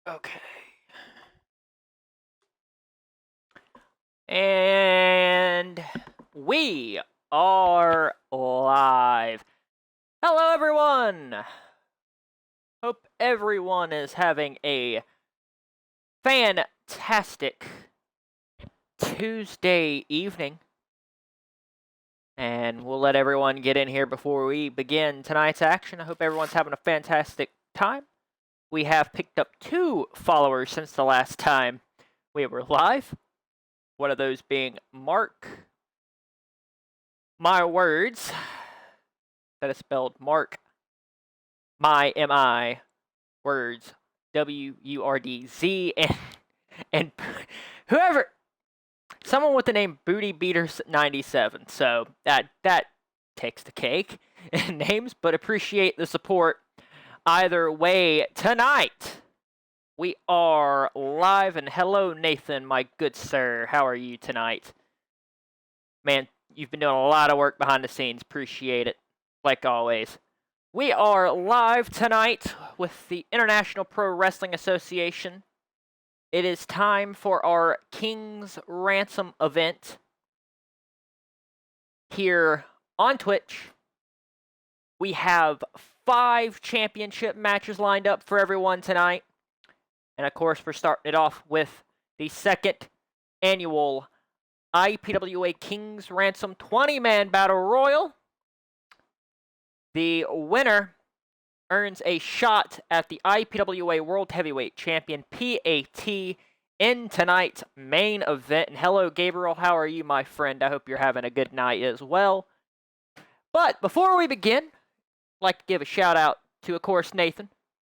Okay. And we are live. Hello, everyone. Hope everyone is having a fantastic Tuesday evening. And we'll let everyone get in here before we begin tonight's action. I hope everyone's having a fantastic time. We have picked up 2 followers since the last time we were live. One of those being Mark. My words. That is spelled Mark. My M-I. Words. W-U-R-D-Z. And whoever. Someone with the name Booty Beaters 97. So that takes the cake in names, but appreciate the support. Either way, tonight we are live, and hello, Nathan, my good sir. How are you tonight? Man, you've been doing a lot of work behind the scenes. Appreciate it, like always. We are live tonight with the International Pro Wrestling Association. It is time for our Kings Ransom event here on Twitch. We have 5 championship matches lined up for everyone tonight. And of course, we're starting it off with the 2nd annual IPWA Kings Ransom 20-man Battle Royal. The winner earns a shot at the IPWA World Heavyweight Champion PAT in tonight's main event. And hello, Gabriel. How are you, my friend? I hope you're having a good night as well. But before we begin, I'd like to give a shout out to, of course, Nathan.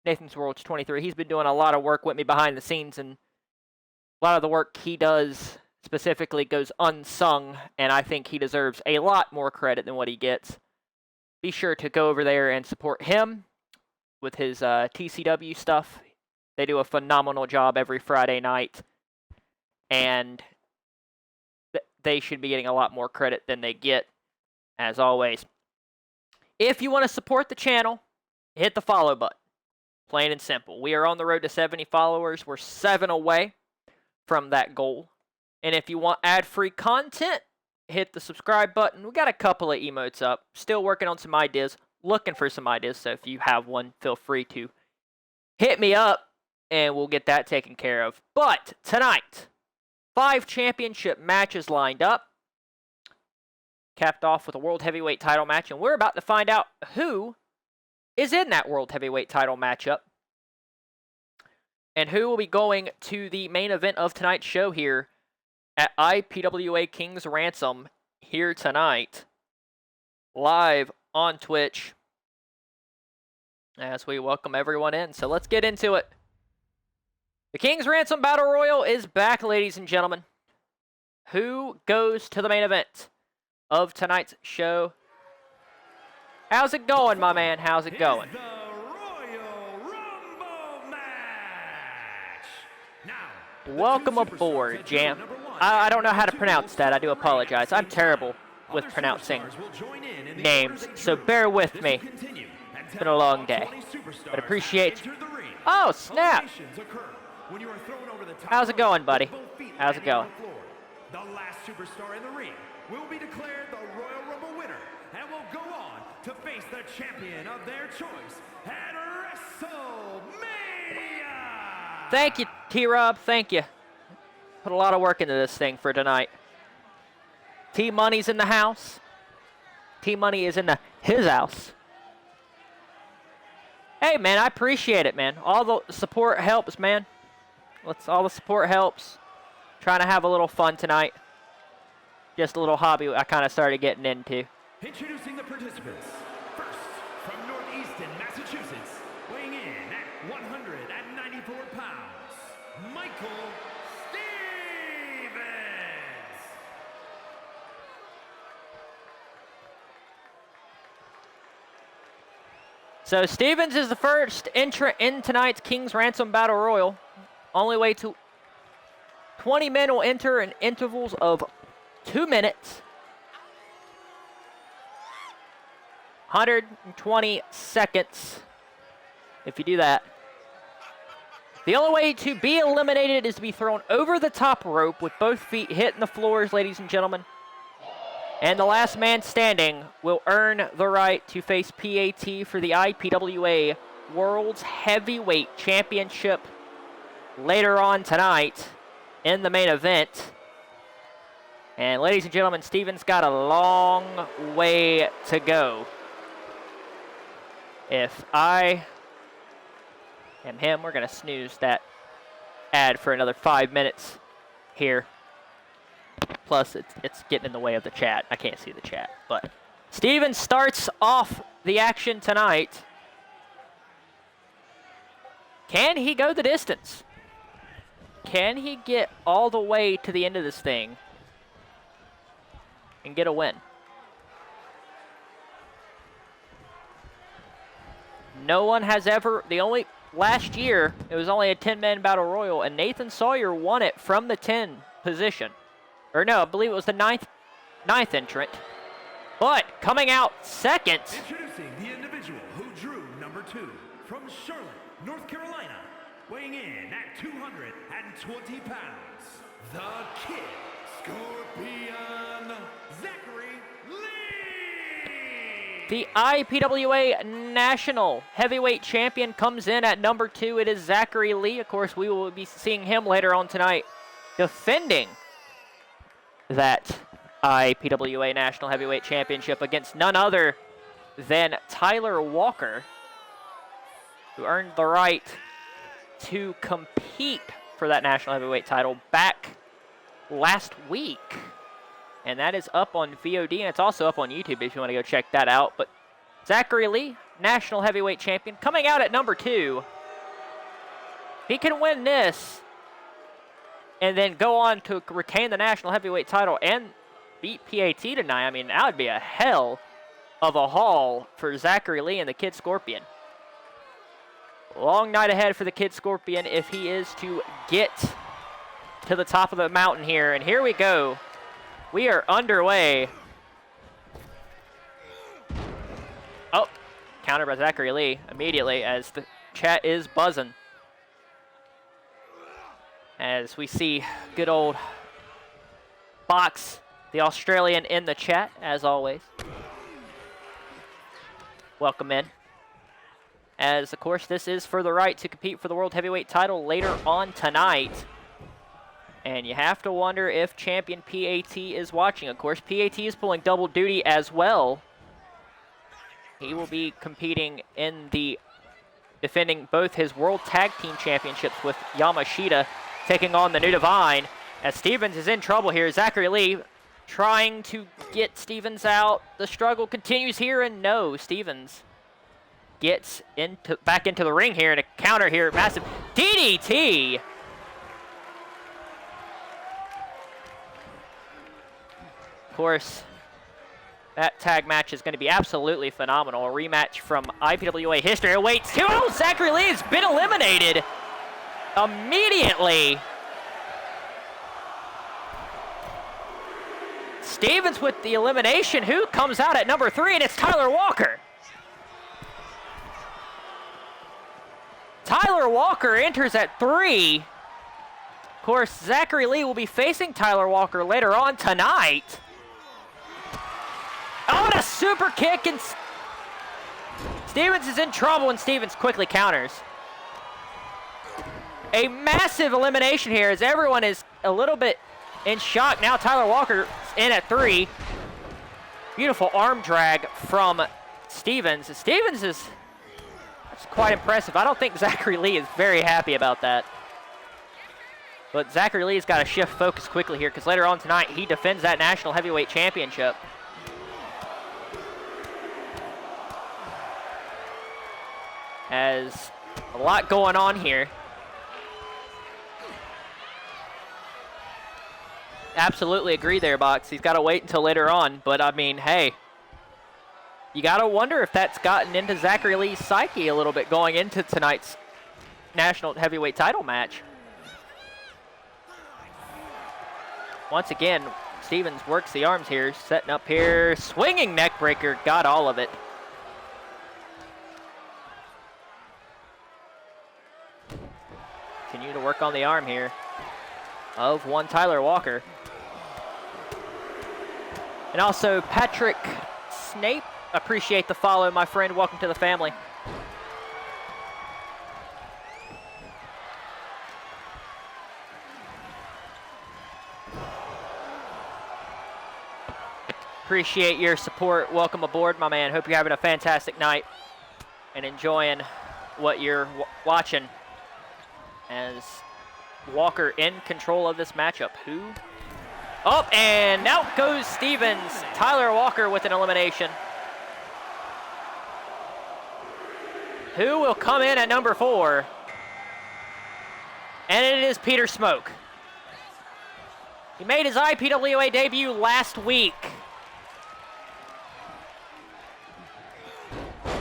Nathan's World's 23. He's been doing a lot of work with me behind the scenes, and a lot of the work he does specifically goes unsung, and I think he deserves a lot more credit than what he gets. Be sure to go over there and support him with his TCW stuff. They do a phenomenal job every Friday night, and they should be getting a lot more credit than they get, as always. If you want to support the channel, hit the follow button. Plain and simple. We are on the road to 70 followers. We're 7 away from that goal. And if you want ad-free content, hit the subscribe button. We got a couple of emotes up. Still working on some ideas. Looking for some ideas. So if you have one, feel free to hit me up and we'll get that taken care of. But tonight, 5 championship matches lined up. Capped off with a World Heavyweight title match. And we're about to find out who is in that World Heavyweight title matchup. And who will be going to the main event of tonight's show here at IPWA Kings Ransom here tonight. Live on Twitch. As we welcome everyone in. So let's get into it. The Kings Ransom Battle Royal is back, ladies and gentlemen. Who goes to the main event of tonight's show? How's it going, my man? How's it going? The Royal Rumble match. Now, welcome aboard, Jam. I don't know how to pronounce that. I do apologize. I'm terrible with pronouncing names, so bear with me. It's been a long day, but appreciate you. Oh, snap. How's it going, buddy? How's it going? The last superstar in the ring will be declared the Royal Rumble winner and will go on to face the champion of their choice at WrestleMania. Thank you, T-Rob. Thank you. Put a lot of work into this thing for tonight. T-Money's in the house. T-Money is in his house. Hey, man, I appreciate it, man. All the support helps, man. All the support helps. Trying to have a little fun tonight. Just a little hobby I kind of started getting into. Introducing the participants. First, from Northeastern Massachusetts, weighing in at 194 pounds, Michael Stevens. So Stevens is the first entrant in tonight's Kings Ransom Battle Royal. Only way to 20 men will enter in intervals of 2 minutes. 120 seconds if you do that. The only way to be eliminated is to be thrown over the top rope with both feet hitting the floors, ladies and gentlemen. And the last man standing will earn the right to face PAT for the IPWA World's Heavyweight Championship later on tonight in the main event. And ladies and gentlemen, Steven's got a long way to go. If I am him, we're going to snooze that ad for another 5 minutes here. Plus, it's getting in the way of the chat. I can't see the chat. But Steven starts off the action tonight. Can he go the distance? Can he get all the way to the end of this thing and get a win? No one has ever, last year, it was only a 10-man battle royal, and Nathan Sawyer won it from the 10 position. Or no, I believe it was the ninth entrant. But coming out second. Introducing the individual who drew number 2 from Charlotte, North Carolina, weighing in at 220 pounds, the Kid Scorpion, Zachary Lee. The IPWA National Heavyweight Champion comes in at number 2. It is Zachary Lee. Of course, we will be seeing him later on tonight defending that IPWA National Heavyweight Championship against none other than Tyler Walker, who earned the right to compete for that National Heavyweight title back last week. And that is up on VOD, and it's also up on YouTube if you want to go check that out. But Zachary Lee, National Heavyweight Champion, coming out at number 2. He can win this and then go on to retain the National Heavyweight title and beat PAT tonight. I mean, that would be a hell of a haul for Zachary Lee and the Kid Scorpion. Long night ahead for the Kid Scorpion if he is to get to the top of the mountain here. And here we go. We are underway. Oh, counter by Zachary Lee immediately as the chat is buzzing. As we see good old Box, the Australian, in the chat, as always. Welcome in. As, of course, this is for the right to compete for the World Heavyweight title later on tonight. And you have to wonder if champion PAT is watching. Of course, PAT is pulling double duty as well. He will be competing in the defending both his World Tag Team Championships with Yamashita, taking on the New Divine. As Stevens is in trouble here, Zachary Lee trying to get Stevens out. The struggle continues here, and no, Stevens gets back into the ring here, and a counter here, massive DDT. Of course, that tag match is going to be absolutely phenomenal. A rematch from IPWA history awaits. Oh, Zachary Lee has been eliminated immediately. Stevens with the elimination. Who comes out at number 3? And it's Tyler Walker. Tyler Walker enters at 3. Of course, Zachary Lee will be facing Tyler Walker later on tonight. Oh, and a super kick, and Stevens is in trouble, and Stevens quickly counters. A massive elimination here as everyone is a little bit in shock. Now Tyler Walker in at 3. Beautiful arm drag from Stevens. Stevens is that's quite impressive. I don't think Zachary Lee is very happy about that. But Zachary Lee's got to shift focus quickly here because later on tonight he defends that National Heavyweight Championship. As a lot going on here. Absolutely agree there, Box. He's got to wait until later on. But, I mean, hey, you got to wonder if that's gotten into Zachary Lee's psyche a little bit going into tonight's National Heavyweight title match. Once again, Stevens works the arms here, setting up here, swinging neck breaker, got all of it. continue to work on the arm here of one Tyler Walker. And also Patrick Snape, appreciate the follow, my friend. Welcome to the family. Appreciate your support. Welcome aboard, my man. Hope you're having a fantastic night and enjoying what you're watching as Walker in control of this matchup. Who? Oh, and out goes Stevens. Tyler Walker with an elimination. Who will come in at number 4? And it is Peter Smoke. He made his IPWA debut last week.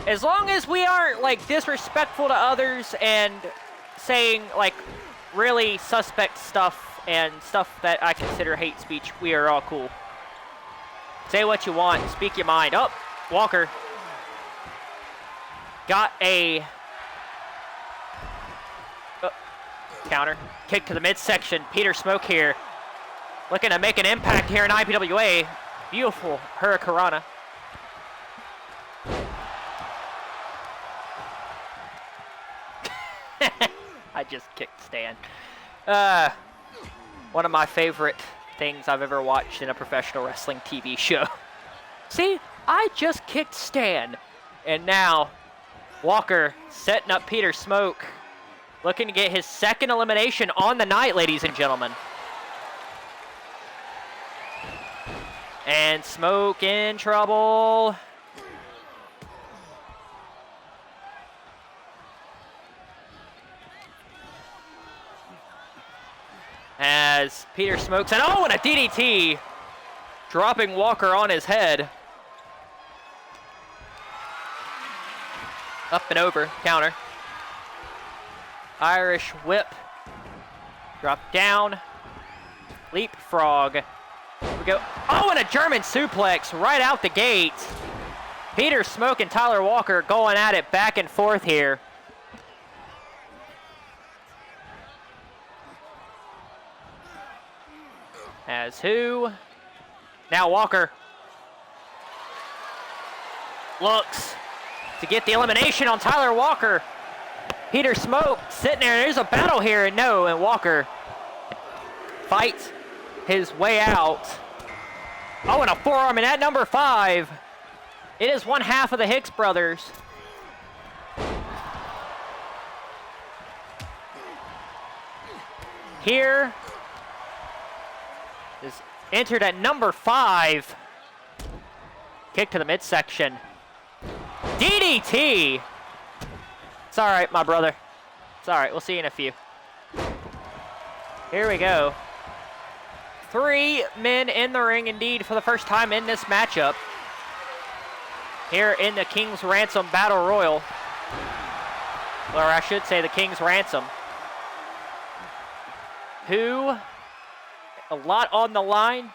As long as we aren't like disrespectful to others and saying like really suspect stuff and stuff that I consider hate speech, we are all cool. Say what you want, speak your mind. Oh, Walker got a counter kick to the midsection. Peter Smoke here looking to make an impact here in IPWA. Beautiful Hurricanrana. I just kicked Stan. One of my favorite things I've ever watched in a professional wrestling TV show. See, I just kicked Stan. And now Walker setting up Peter Smoke, looking to get his second elimination on the night, ladies and gentlemen. And Smoke in trouble. As Peter Smoke said, oh, and a DDT, dropping Walker on his head. Up and over, counter. Irish whip, drop down, leapfrog. Here we go. Oh, and a German suplex right out the gate. Peter Smoke and Tyler Walker going at it back and forth here. As who? Now Walker looks to get the elimination on Tyler Walker. Peter Smoke sitting there. There's a battle here, and no, and Walker fights his way out. Oh, and a forearm, and at number 5, it is one half of the Hicks brothers. Here is entered at number 5. Kick to the midsection. DDT. It's all right, my brother. It's all right. We'll see you in a few. Here we go. 3 men in the ring indeed for the first time in this matchup. Here in the Kings Ransom Battle Royal. Or I should say the Kings Ransom. Who, a lot on the line.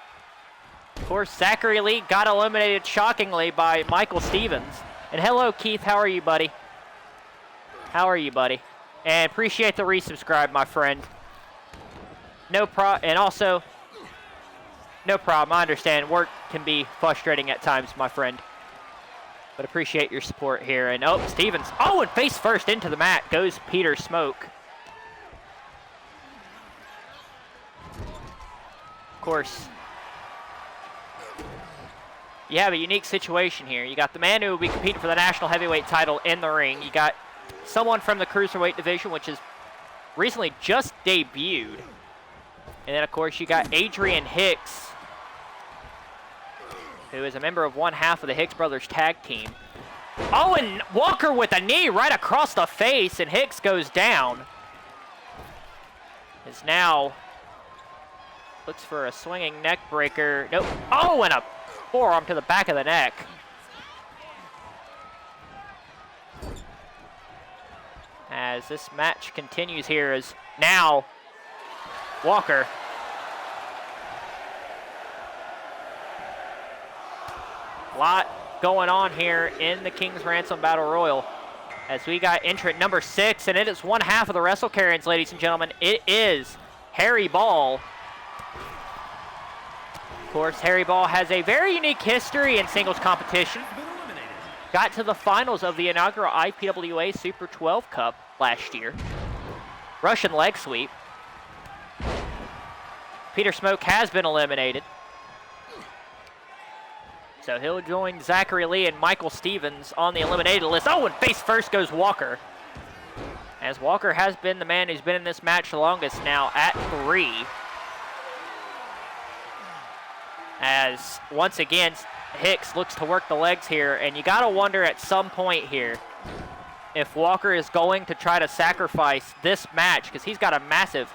Of course, Zachary Lee got eliminated shockingly by Michael Stevens. And hello, Keith. How are you, buddy? How are you, buddy? And appreciate the resubscribe, my friend. No problem. And also, no problem. I understand work can be frustrating at times, my friend. But appreciate your support here. And oh, Stevens. Oh, and face first into the mat goes Peter Smoke. Of course, you have a unique situation here. You got the man who will be competing for the national heavyweight title in the ring. You got someone from the cruiserweight division, which is recently just debuted. And then, of course, you got Adrian Hicks, who is a member of one half of the Hicks brothers tag team. Oh, and Walker with a knee right across the face, and Hicks goes down. Is now looks for a swinging neck breaker. Nope. Oh, and a forearm to the back of the neck. As this match continues here, is now Walker a lot going on here in the Kings Ransom Battle Royal. As we got entrant number 6, and it is one half of the Wrestle Karens, ladies and gentlemen. It is Harry Ball. Of course, Harry Ball has a very unique history in singles competition. Got to the finals of the inaugural IPWA Super 12 Cup last year. Russian leg sweep. Peter Smoke has been eliminated. So he'll join Zachary Lee and Michael Stevens on the eliminated list. Oh, and face first goes Walker. As Walker has been the man who's been in this match the longest now at 3. As once again, Hicks looks to work the legs here, and you gotta wonder at some point here if Walker is going to try to sacrifice this match, because he's got a massive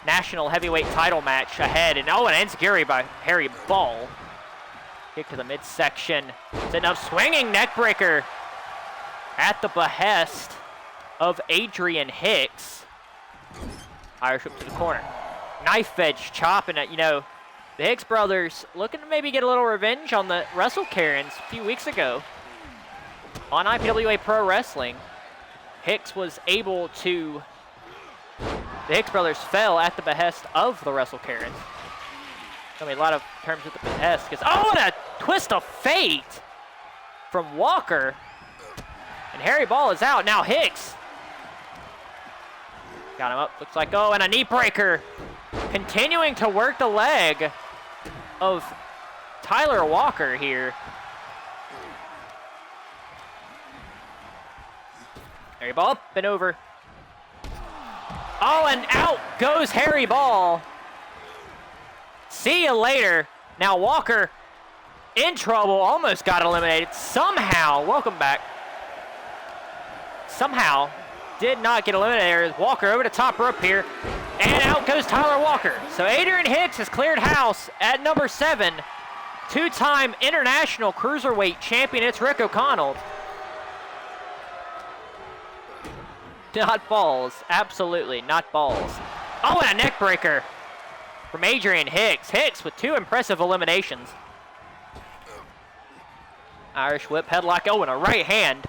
national heavyweight title match ahead. And oh, an enziguri by Harry Ball. Kick to the midsection. Setting up swinging neckbreaker at the behest of Adrian Hicks. Irish whip to the corner. Knife edge chop, and you know, the Hicks brothers looking to maybe get a little revenge on the Wrestle Karens a few weeks ago on IPWA Pro Wrestling. Hicks was able to, the Hicks brothers fell at the behest of the Wrestle Karens. I mean, a lot of terms with the behest. Oh, and a twist of fate from Walker. And Harry Ball is out. Now Hicks got him up. Looks like, oh, and a knee breaker. Continuing to work the leg of Tyler Walker here. Harry Ball up and over. Oh, and out goes Harry Ball. See you later. Now Walker in trouble, almost got eliminated. Somehow, welcome back. Somehow did not get eliminated. Walker over the top rope here. And out goes Tyler Walker. So Adrian Hicks has cleared house at number 7. Two-time international cruiserweight champion. It's Rick O'Connell. Not balls. Absolutely not balls. Oh, and a neck breaker from Adrian Hicks. Hicks with 2 impressive eliminations. Irish whip, headlock, oh, and a right hand.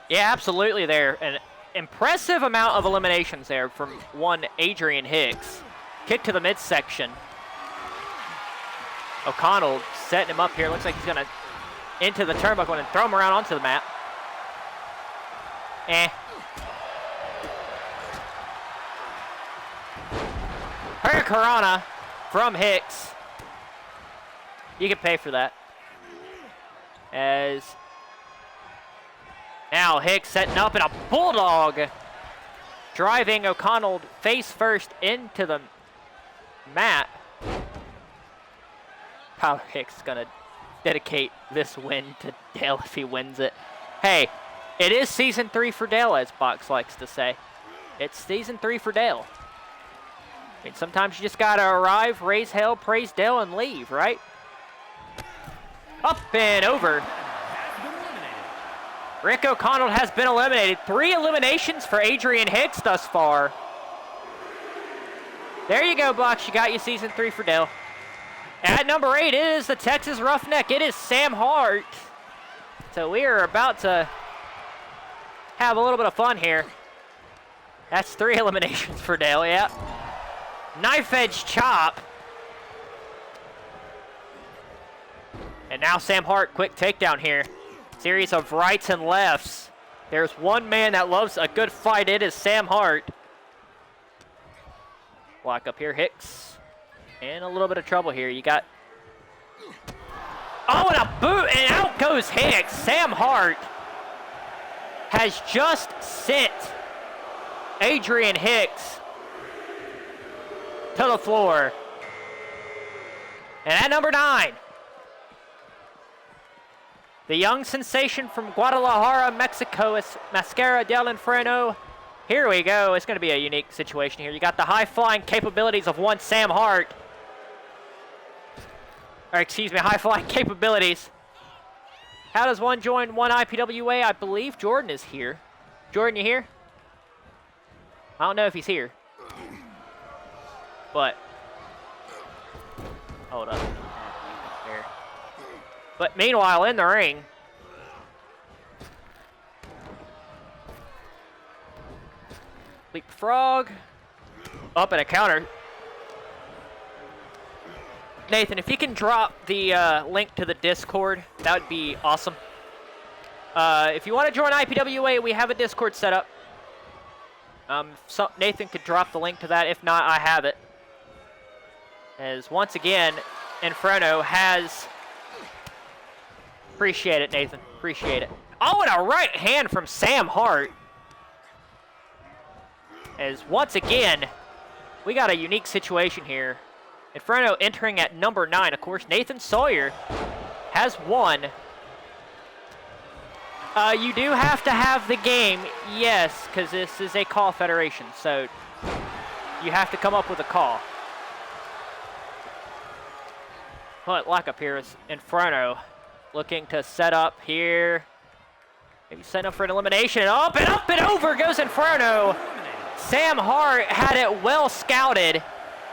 Yeah, absolutely there. An impressive amount of eliminations there from one Adrian Hicks. Kick to the midsection. O'Connell setting him up here. Looks like he's going to into the turnbuckle and throw him around onto the mat. Hurricanrana from Hicks. You can pay for that. As now Hicks setting up in a bulldog, driving O'Connell face first into the mat. Tyler Hicks is gonna dedicate this win to Dale if he wins it. Hey, it is season 3 for Dale, as Box likes to say. It's season 3 for Dale. I mean, sometimes you just gotta arrive, raise hell, praise Dale, and leave, right? Up and over. Rick O'Connell has been eliminated. 3 eliminations for Adrian Hicks thus far. There you go, Box. You got your season 3 for Dale. At number 8 is the Texas Roughneck. It is Sam Hart. So we are about to have a little bit of fun here. That's 3 eliminations for Dale, yeah. Knife edge chop. And now Sam Hart, quick takedown here. Series of rights and lefts. There's one man that loves a good fight. It is Sam Hart. Block up here, Hicks. In a little bit of trouble here. You got, oh, and a boot, and out goes Hicks. Sam Hart has just sent Adrian Hicks to the floor. And at number 9, the young sensation from Guadalajara, Mexico, is Mascara del Inferno. Here we go. It's going to be a unique situation here. You got the high-flying capabilities of one Sam Hart. Or excuse me, high-flying capabilities. How does one join one IPWA? I believe Jordan is here. Jordan, you here? I don't know if he's here. But hold up. But meanwhile, in the ring, Leapfrog. Up and a counter. Nathan, if you can drop the link to the Discord, that would be awesome. If you want to join IPWA, we have a Discord set up. So Nathan could drop the link to that. If not, I have it. As once again, Inferno has... Appreciate it, Nathan. Appreciate it. Oh, and a right hand from Sam Hart. As once again, we got a unique situation here. Inferno entering at number 9. Of course, Nathan Sawyer has won. You do have to have the game, yes, because this is a call federation, so you have to come up with a call. But lockup here is Inferno looking to set up here. Maybe setting up for an elimination. Up and over goes Inferno. Sam Hart had it well scouted.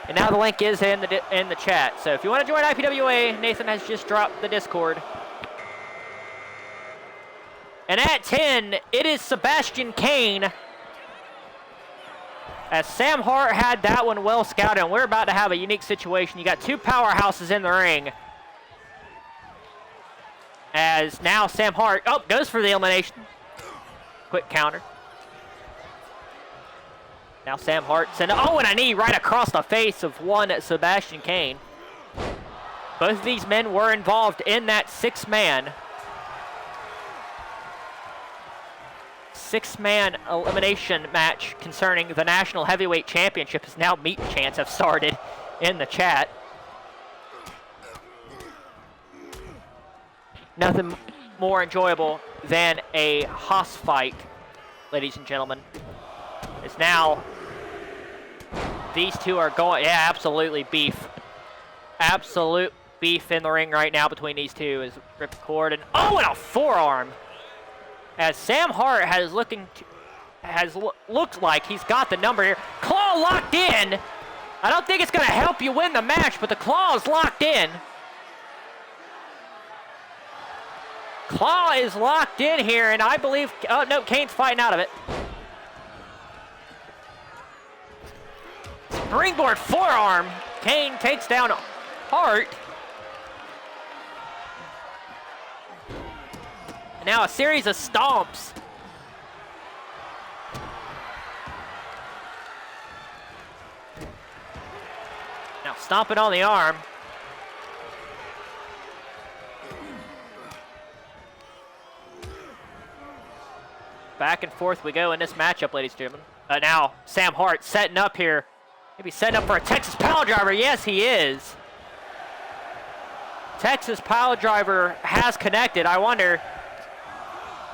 And now the link is in the chat. So if you want to join IPWA, Nathan has just dropped the Discord. And at 10, it is Sebastian Kane. As Sam Hart had that one well scouted, and we're about to have a unique situation. You got two powerhouses in the ring. As now Sam Hart, goes for the elimination. Quick counter. Now Sam Hart and a knee right across the face of one Sebastian Kane. Both of these men were involved in that six-man elimination match concerning the National Heavyweight Championship, as now meet chants have started in the chat. Nothing more enjoyable than a hoss fight, ladies and gentlemen. It's now these two are going, yeah, absolutely beef. Absolute beef in the ring right now between these two is ripcord and a forearm. As Sam Hart has looked like he's got the number here. Claw locked in. I don't think it's going to help you win the match, but the claw is locked in. Claw is locked in here, and I believe, no, Kane's fighting out of it. Springboard forearm. Kane takes down Hart. Now a series of stomps. Now stomping on the arm. Back and forth we go in this matchup, ladies and gentlemen. Now Sam Hart setting up here. Maybe setting up for a Texas pile driver. Yes, he is. Texas pile driver has connected. I wonder.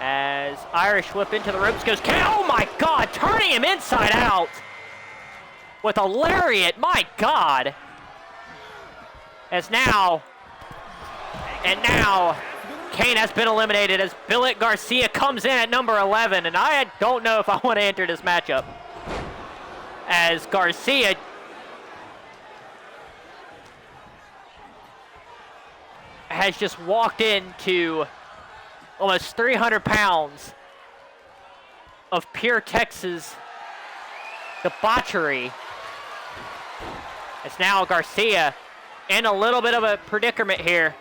As Irish whip into the ropes goes, oh my God, turning him inside out with a lariat, my God. Now Kane has been eliminated as Billet Garcia comes in at number 11, and I don't know if I want to enter this matchup. As Garcia has just walked into almost 300 pounds of pure Texas debauchery. It's now Garcia in a little bit of a predicament here.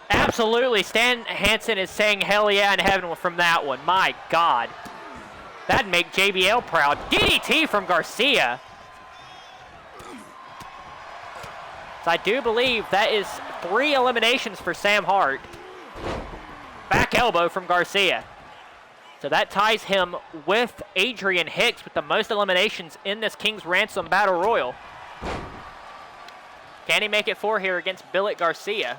Absolutely, Stan Hansen is saying hell yeah in heaven from that one. My God. That'd make JBL proud. DDT from Garcia. So I do believe that is 3 eliminations for Sam Hart. Back elbow from Garcia. So that ties him with Adrian Hicks with the most eliminations in this Kings Ransom Battle Royal. Can he make it 4 here against Billet Garcia?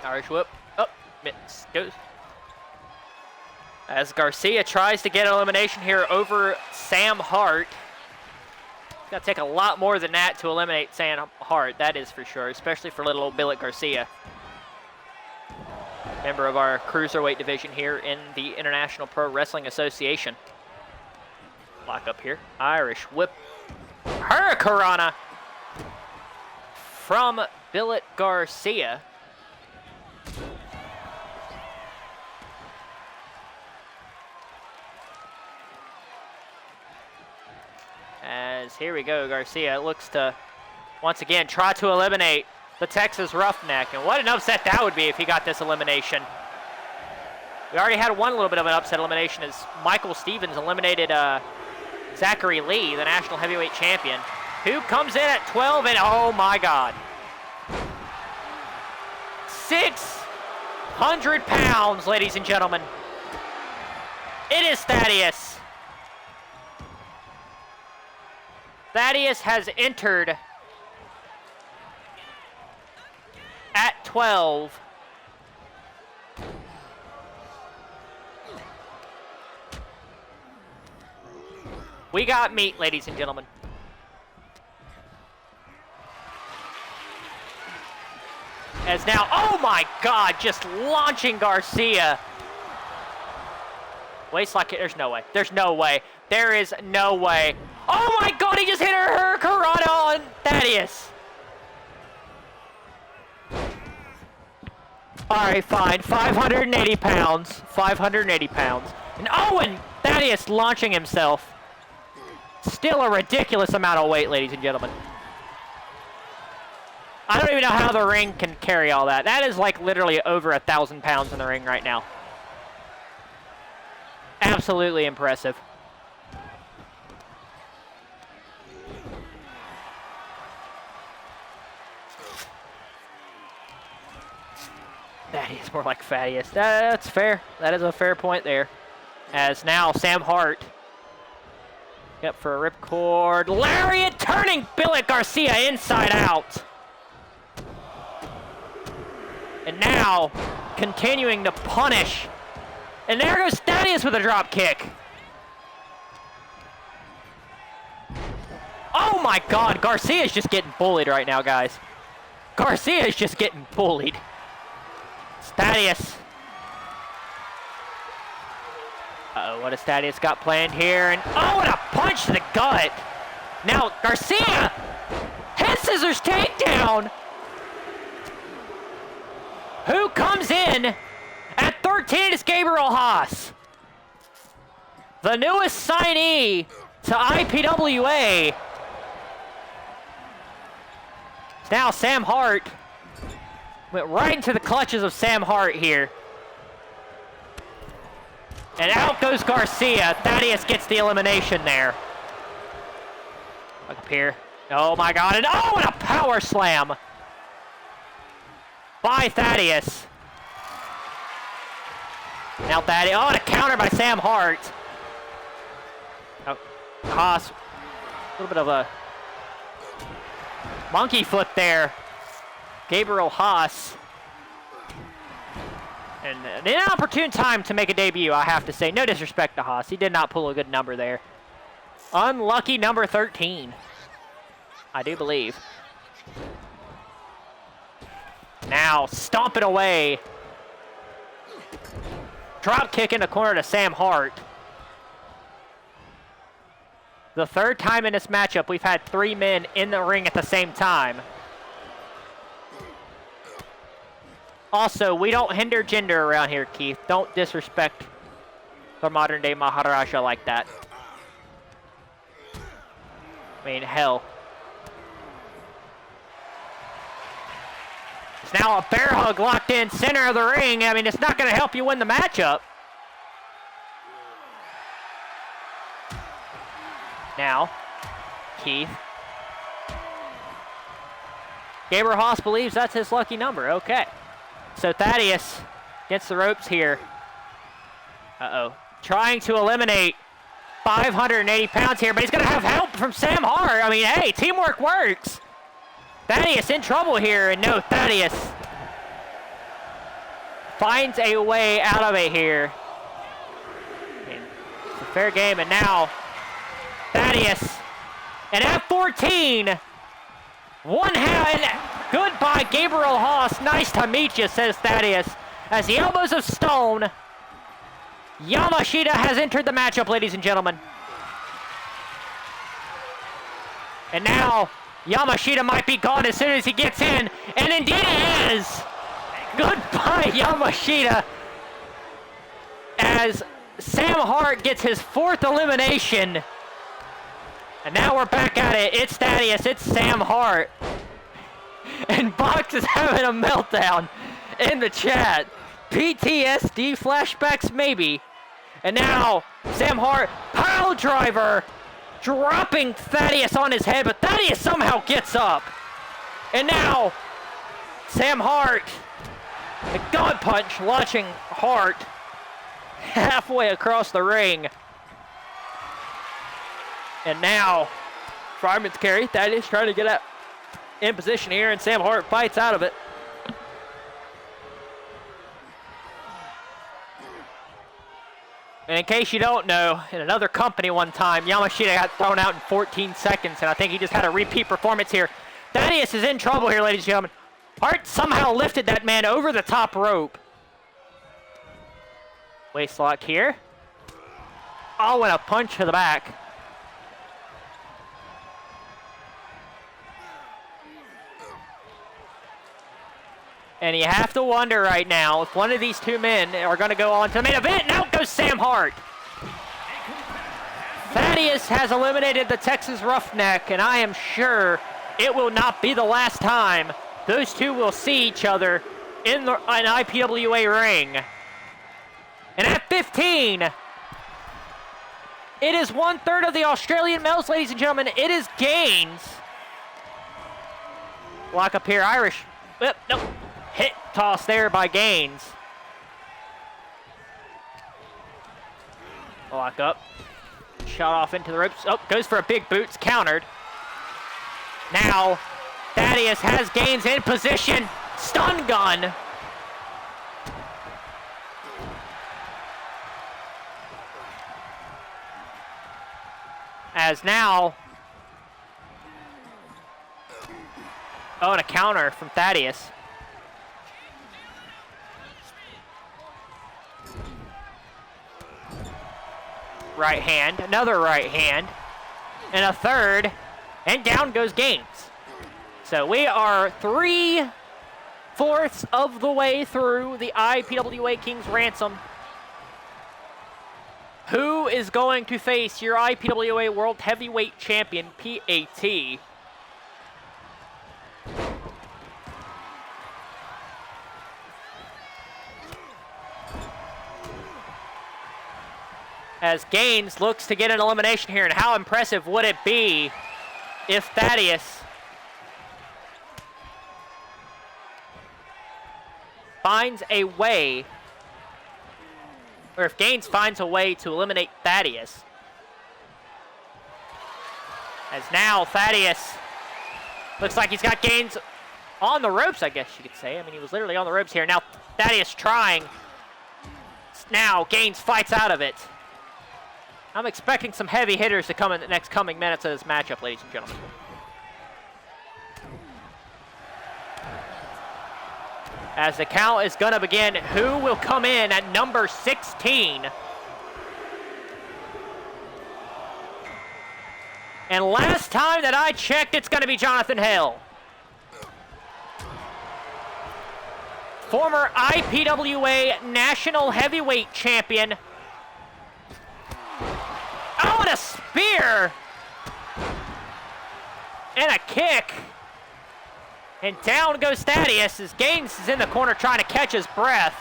Irish whip. Goes. As Garcia tries to get an elimination here over Sam Hart. It's going to take a lot more than that to eliminate Sam Hart, that is for sure, especially for little old Billet Garcia. Member of our cruiserweight division here in the International Pro Wrestling Association. Lock up here. Irish whip. Hurricanrana from Billet Garcia. As here we go, Garcia looks to, once again, try to eliminate the Texas Roughneck. And what an upset that would be if he got this elimination. We already had one little bit of an upset elimination as Michael Stevens eliminated Zachary Lee, the national heavyweight champion, who comes in at 12, and oh my God. 600 pounds, ladies and gentlemen. It is Thaddeus. Thaddeus has entered at 12. We got meat, ladies and gentlemen. As now, oh my God, just launching Garcia. Waist lock, there's no way. There's no way. There is no way. Oh my God, he just hit her Hurricanrana on Thaddeus. All right, fine. 580 pounds. 580 pounds. And Owen Thaddeus launching himself. Still a ridiculous amount of weight, ladies and gentlemen. I don't even know how the ring can carry all that. That is like literally over 1,000 pounds in the ring right now. Absolutely impressive. Thaddeus, more like Thaddeus. That's fair. That is a fair point there. As now Sam Hart. Yep, for a ripcord. Lariat turning Billet Garcia inside out. And now continuing to punish. And there goes Thaddeus with a drop kick. Oh my God, Garcia is just getting bullied right now, guys. Garcia is just getting bullied. It's Thaddeus. Uh-oh, what has Thaddeus got planned here? And oh, and a punch to the gut. Now, Garcia, head scissors takedown. Who comes in at 13 is Gabriel Haas. The newest signee to IPWA. Now Sam Hart went right into the clutches of Sam Hart here. And out goes Garcia. Thaddeus gets the elimination there. Look up here. Oh my God, and oh, and a power slam by Thaddeus. Now Thaddeus, oh, and a counter by Sam Hart. Oh, Haas, a little bit of a monkey foot there. Gabriel Haas. And an inopportune time to make a debut, I have to say. No disrespect to Haas. He did not pull a good number there. Unlucky number 13, I do believe. Now, stomping away. Drop kick in the corner to Sam Hart. The third time in this matchup, we've had 3 men in the ring at the same time. Also, we don't hinder gender around here, Keith. Don't disrespect the modern day Maharaja like that. I mean, hell. It's now a bear hug locked in center of the ring. I mean, it's not going to help you win the matchup. Now, Keith. Gabriel Haas believes that's his lucky number. Okay. So Thaddeus gets the ropes here. Uh-oh. Trying to eliminate 580 pounds here, but he's going to have help from Sam Hart. I mean, hey, teamwork works. Thaddeus in trouble here, and no, Thaddeus finds a way out of it here. I mean, it's a fair game, and now Thaddeus, and at 14, one hand, goodbye Gabriel Haas, nice to meet you, says Thaddeus. As the elbows of stone, Yamashita has entered the matchup, ladies and gentlemen. And now, Yamashita might be gone as soon as he gets in, and indeed he is. Goodbye, Yamashita. As Sam Hart gets his 4th elimination And now we're back at it. It's Thaddeus. It's Sam Hart. And Box is having a meltdown in the chat. PTSD flashbacks, maybe. And now, Sam Hart, pile driver, dropping Thaddeus on his head, but Thaddeus somehow gets up. And now, Sam Hart, a gut punch, launching Hart halfway across the ring. And now, fireman's carry. Thaddeus trying to get out in position here, and Sam Hart fights out of it. And in case you don't know, in another company one time, Yamashita got thrown out in 14 seconds, and I think he just had a repeat performance here. Thaddeus is in trouble here, ladies and gentlemen. Hart somehow lifted that man over the top rope. Waist lock here. Oh, and a punch to the back. And you have to wonder right now if one of these two men are going to go on to the main event. And out goes Sam Hart. Thaddeus has eliminated the Texas Roughneck, and I am sure it will not be the last time those two will see each other in an IPWA ring. And at 15, it is 1/3 of the Australian males, ladies and gentlemen. It is Gaines. Lock up here, Irish. Nope. Hit toss there by Gaines. Lock up. Shot off into the ropes. Oh, goes for a big boots. Countered. Now, Thaddeus has Gaines in position. Stun gun. As now. Oh, and a counter from Thaddeus. Right hand, another right hand, and a third, and down goes Gaines. So we are 3/4 of the way through the IPWA Kings Ransom. Who is going to face your IPWA World Heavyweight Champion, PAT? As Gaines looks to get an elimination here, and how impressive would it be if Thaddeus finds a way, or if Gaines finds a way to eliminate Thaddeus. As now Thaddeus looks like he's got Gaines on the ropes, I guess you could say. I mean, he was literally on the ropes here. Now Thaddeus trying. Now Gaines fights out of it. I'm expecting some heavy hitters to come in the next coming minutes of this matchup, ladies and gentlemen. As the count is going to begin, who will come in at number 16? And last time that I checked, it's going to be Jonathan Hill. Former IPWA National Heavyweight Champion. Oh, and a spear! And a kick. And down goes Thaddeus as Gaines is in the corner trying to catch his breath.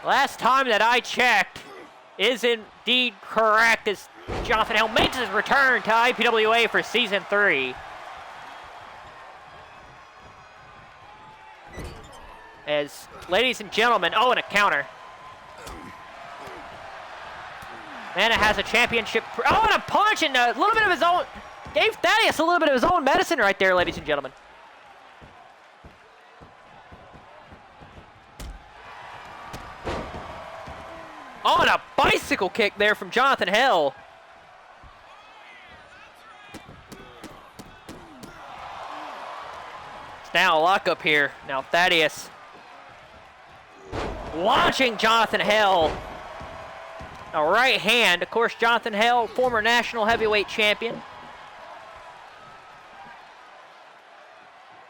Last time that I checked is indeed correct as Jonathan Hill makes his return to IPWA for Season 3. As, ladies and gentlemen, oh, and a counter. Mana has a championship. Oh, and a punch and a little bit of his own. Gave Thaddeus a little bit of his own medicine right there, ladies and gentlemen. Oh, and a bicycle kick there from Jonathan Hill. It's now a lockup here. Now Thaddeus launching Jonathan Hill. A right hand. Of course, Jonathan Hill, former national heavyweight champion,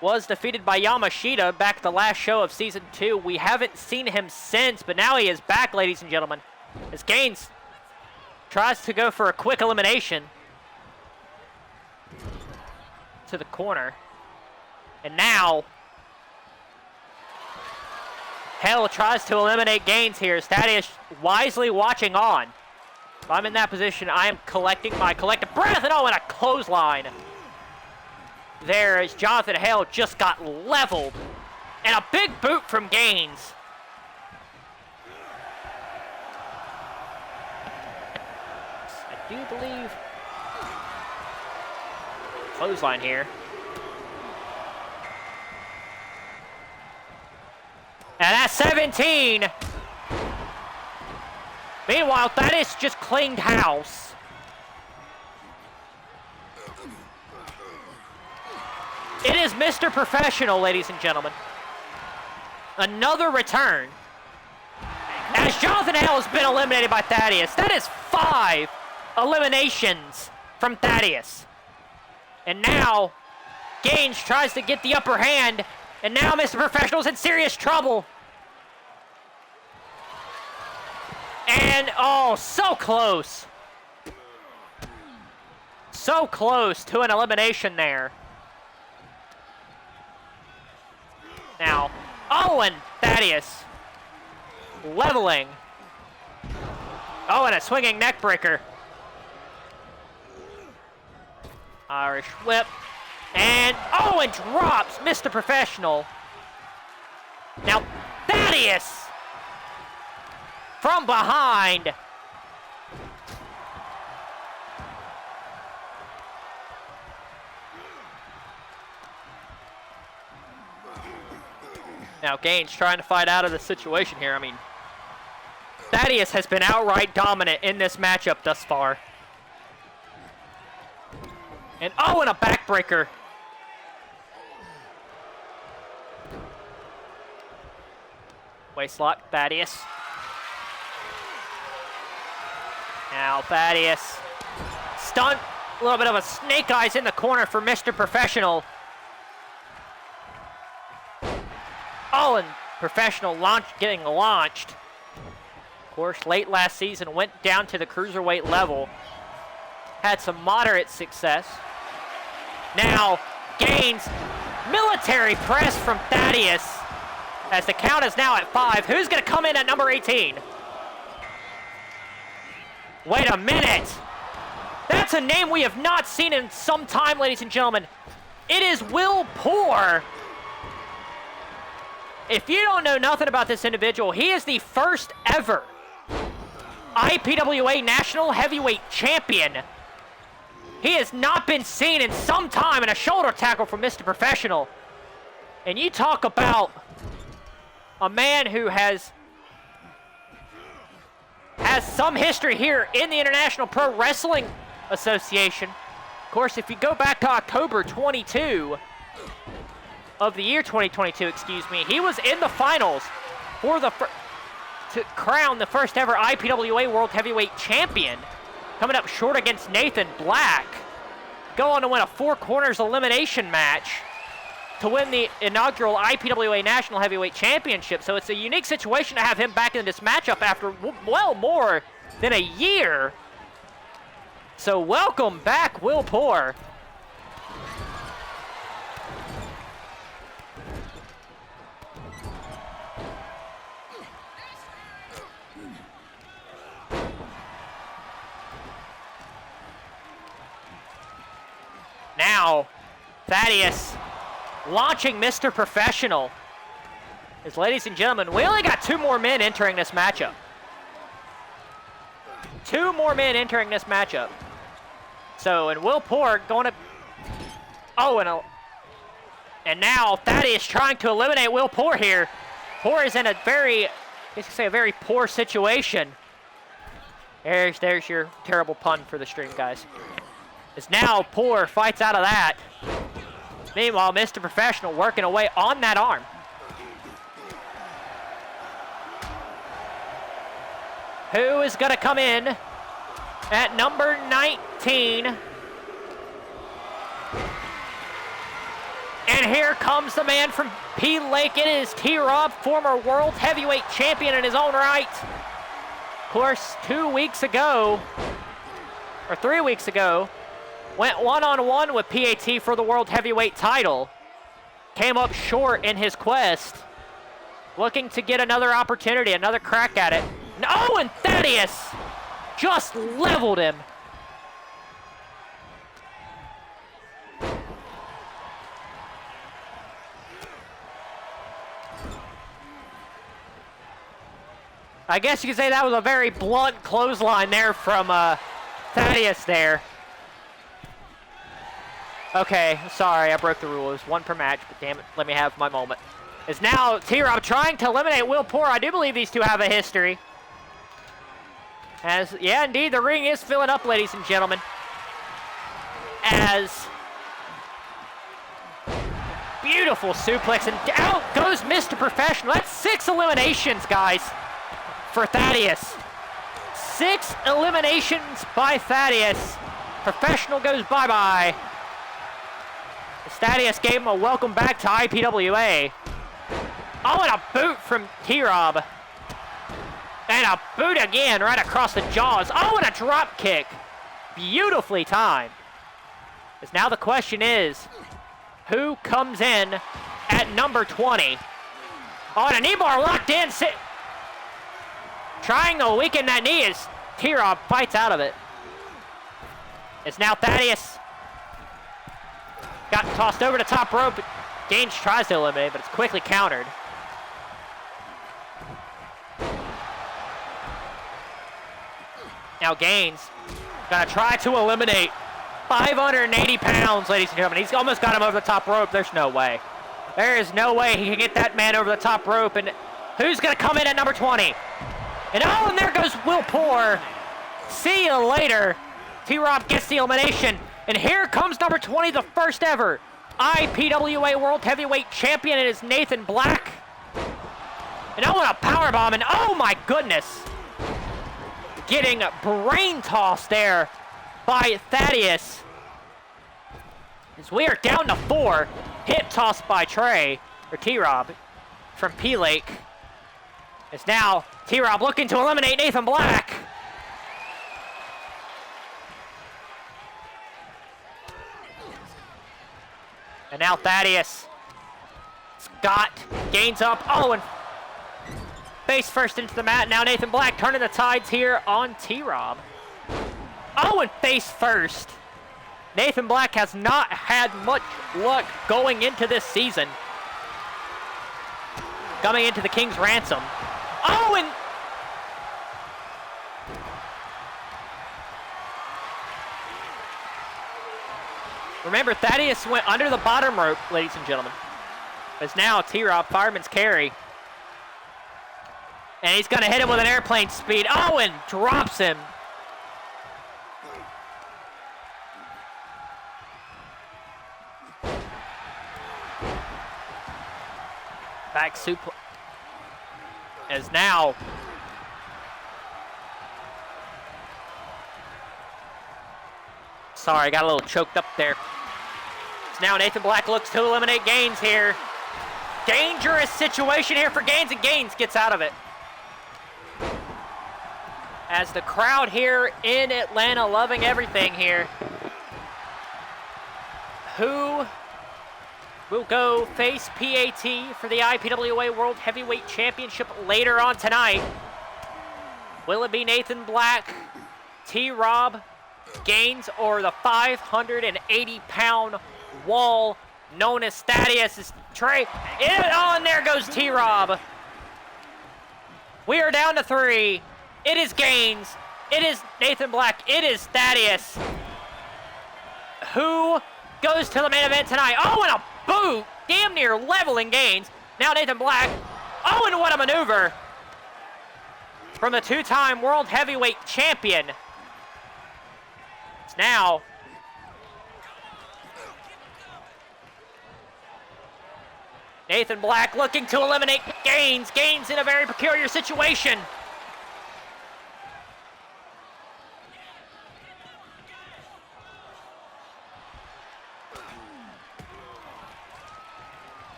was defeated by Yamashita back at the last show of Season 2. We haven't seen him since, but now he is back, ladies and gentlemen. As Gaines tries to go for a quick elimination to the corner. And now, Hell tries to eliminate Gaines here. Thaddeus wisely watching on. If I'm in that position, I am collecting my collective breath, and and a clothesline. There as Jonathan Hale just got leveled. And a big boot from Gaines. I do believe clothesline here. And that's 17. Meanwhile, Thaddeus just cleaned house. It is Mr. Professional, ladies and gentlemen. Another return. As Jonathan Hale has been eliminated by Thaddeus. That is 5 eliminations from Thaddeus. And now, Gaines tries to get the upper hand. And now Mr. Professional's in serious trouble. And, oh, so close. So close to an elimination there. Now, and Thaddeus leveling. And a swinging neck breaker. Irish whip. And drops Mr. Professional. Now, Thaddeus from behind. Now, Gaines trying to fight out of the situation here. I mean, Thaddeus has been outright dominant in this matchup thus far. And a backbreaker. Waistlock, Thaddeus. Now Thaddeus. Stunt. A little bit of a snake eyes in the corner for Mr. Professional. And Professional getting launched. Of course, late last season, went down to the cruiserweight level. Had some moderate success. Now, Gaines, military press from Thaddeus. As the count is now at 5. Who's going to come in at number 18? Wait a minute. That's a name we have not seen in some time, ladies and gentlemen. It is Will Poor. If you don't know nothing about this individual, he is the first ever IPWA National Heavyweight Champion. He has not been seen in some time in a shoulder tackle from Mr. Professional. And you talk about a man who has some history here in the International Pro Wrestling Association. Of course, if you go back to October 22 of the year 2022, he was in the finals for to crown the first ever IPWA World Heavyweight Champion, coming up short against Nathan Black. Go on to win a 4 corners elimination match to win the inaugural IPWA National Heavyweight Championship. So it's a unique situation to have him back in this matchup after, well, more than a year. So welcome back, Will Poor. Now, Thaddeus launching Mr. Professional. As ladies and gentlemen, we only got 2 more men entering this matchup. 2 more men entering this matchup. So, and Will Poor going to... and now Thaddeus trying to eliminate Will Poor here. Poor is in a very poor situation. There's your terrible pun for the stream, guys. As now Poor fights out of that. Meanwhile, Mr. Professional working away on that arm. Who is going to come in at number 19? And here comes the man from P. Lake. It is T-Rob, former world heavyweight champion in his own right. Of course, 2 weeks ago, or 3 weeks ago, went one-on-one with PAT for the World Heavyweight title. Came up short in his quest. Looking to get another opportunity, another crack at it. Oh, and Thaddeus just leveled him. I guess you could say that was a very blunt clothesline there from Thaddeus there. Okay, sorry, I broke the rules. 1 per match, but damn it, let me have my moment. Is now T-Rob trying to eliminate Will Poor. I do believe these two have a history. As, yeah, indeed, the ring is filling up, ladies and gentlemen. As beautiful suplex, and out goes Mr. Professional. That's 6 eliminations, guys, for Thaddeus. 6 eliminations by Thaddeus. Professional goes bye-bye. Thaddeus gave him a welcome back to IPWA. Oh, and a boot from T-Rob. And a boot again right across the jaws. Oh, and a drop kick. Beautifully timed. As now the question is, who comes in at number 20? Oh, and a knee bar locked in. Trying to weaken that knee as T-Rob fights out of it. It's now Thaddeus. Got tossed over the top rope. Gaines tries to eliminate, but it's quickly countered. Now Gaines gonna try to eliminate 580 pounds, ladies and gentlemen. He's almost got him over the top rope. There's no way. There is no way he can get that man over the top rope. And who's gonna come in at number 20? And oh, and there goes Will Poor. See you later. T-Rob gets the elimination. And here comes number 20, the first ever IPWA World Heavyweight Champion. It is Nathan Black. And oh, and a powerbomb. And oh my goodness. Getting brain tossed there by Thaddeus. As we are down to 4. Hip toss by Trey, or T-Rob, from P-Lake. It's now T-Rob looking to eliminate Nathan Black. And now Thaddeus. Scott gains up. Oh, and face first into the mat. Now Nathan Black turning the tides here on T-Rob. Oh, and face first. Nathan Black has not had much luck going into this season. Coming into the Kings Ransom. Oh, and remember, Thaddeus went under the bottom rope, ladies and gentlemen. It's now T-Rob, fireman's carry. And he's going to hit him with an airplane speed. Oh, and drops him. Back suplex. As now sorry, got a little choked up there. So now Nathan Black looks to eliminate Gaines here. Dangerous situation here for Gaines, and Gaines gets out of it. As the crowd here in Atlanta loving everything here. Who will go face PAT for the IPWA World Heavyweight Championship later on tonight? Will it be Nathan Black, T-Rob, Gaines, or the 580-pound wall known as Thaddeus' Trey? Oh, and there goes T-Rob. We are down to 3. It is Gaines. It is Nathan Black. It is Thaddeus. Who goes to the main event tonight? Oh, and a boot. Damn near leveling Gaines. Now Nathan Black. Oh, and what a maneuver from the 2-time World Heavyweight Champion. It's now Nathan Black looking to eliminate Gaines. Gaines in a very peculiar situation.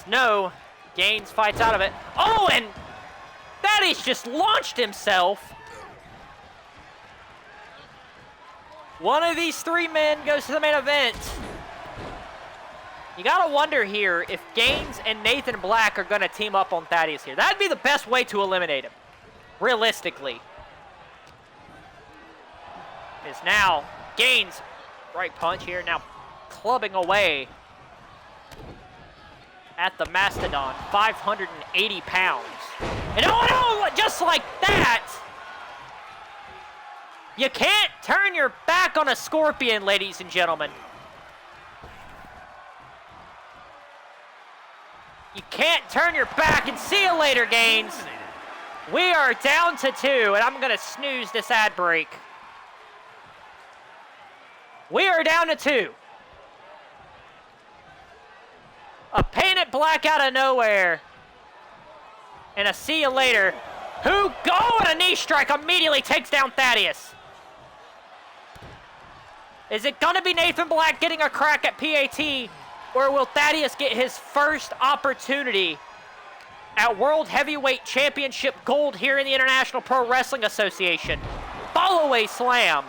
No, Gaines fights out of it. Oh, and Thaddeus just launched himself. One of these three men goes to the main event. You gotta wonder here if Gaines and Nathan Black are gonna team up on Thaddeus here. That'd be the best way to eliminate him, realistically. Is now Gaines, right punch here, now clubbing away at the Mastodon, 580 pounds. And oh no, just like that! You can't turn your back on a Scorpion, ladies and gentlemen. You can't turn your back, and see you later, Gaines. We are down to 2, and I'm gonna snooze this ad break. We are down to 2. A painted black out of nowhere. And a see you later. Who go and a knee strike immediately takes down Thaddeus. Is it gonna be Nathan Black getting a crack at PAT, or will Thaddeus get his first opportunity at World Heavyweight Championship Gold here in the International Pro Wrestling Association? Follow-away slam.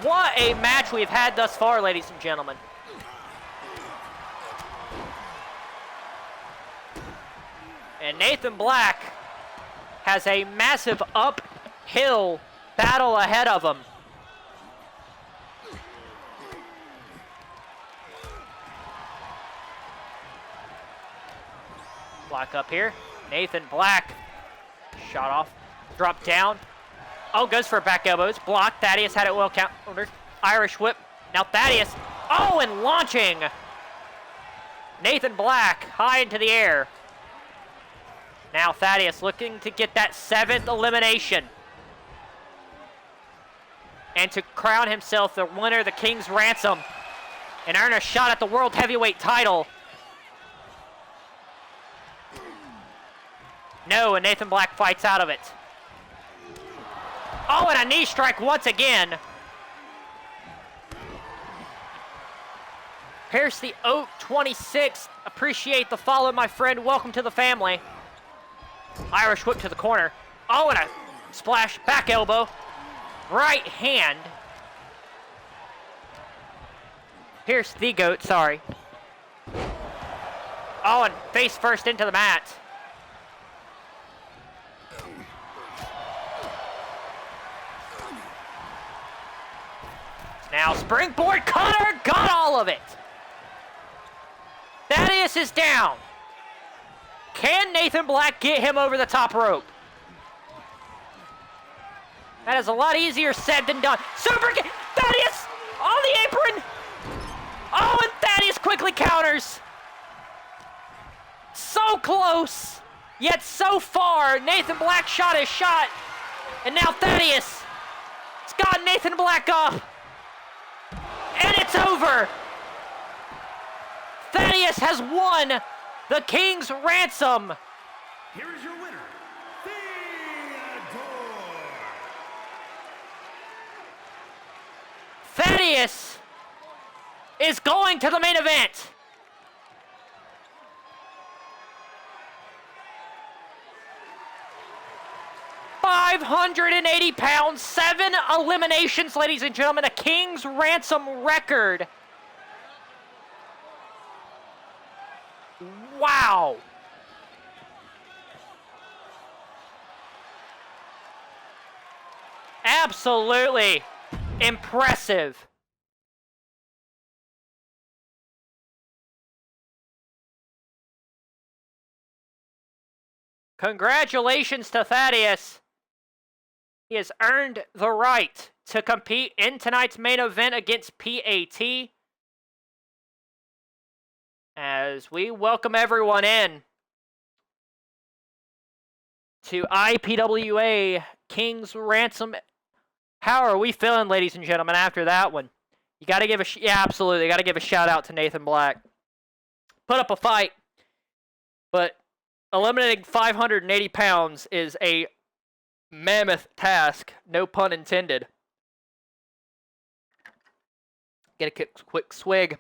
What a match we've had thus far, ladies and gentlemen. And Nathan Black has a massive uphill battle ahead of him. Block up here. Nathan Black. Shot off. Drop down. Oh, goes for a back elbow. It's blocked. Thaddeus had it well countered. Irish whip. Now Thaddeus. Oh, and launching. Nathan Black high into the air. Now Thaddeus looking to get that 7th elimination. And to crown himself the winner of the Kings Ransom. And earn a shot at the World Heavyweight title. No, and Nathan Black fights out of it. Oh, and a knee strike once again. Pierce the Oak 26. Appreciate the follow, my friend. Welcome to the family. Irish whip to the corner. Oh, and a splash back elbow. Right hand. Pierce the Goat, sorry. Oh, and face first into the mat. Now springboard cutter, got all of it. Thaddeus is down. Can Nathan Black get him over the top rope? That is a lot easier said than done. Super kick, Thaddeus on the apron. Oh, and Thaddeus quickly counters. So close, yet so far. Nathan Black shot his shot. And now Thaddeus has got Nathan Black up. And it's over. Thaddeus has won the King's Ransom. Here is your winner, Theodore. Thaddeus is going to the main event. £580, 7 eliminations, ladies and gentlemen, a King's Ransom record. Wow. Absolutely impressive. Congratulations to Thaddeus. He has earned the right to compete in tonight's main event against PAT. As we welcome everyone in to IPWA King's Ransom. How are we feeling, ladies and gentlemen, after that one? You got to give absolutely. Got to give a shout out to Nathan Black. Put up a fight, but eliminating 580 pounds is a mammoth task, no pun intended. Get a quick swig.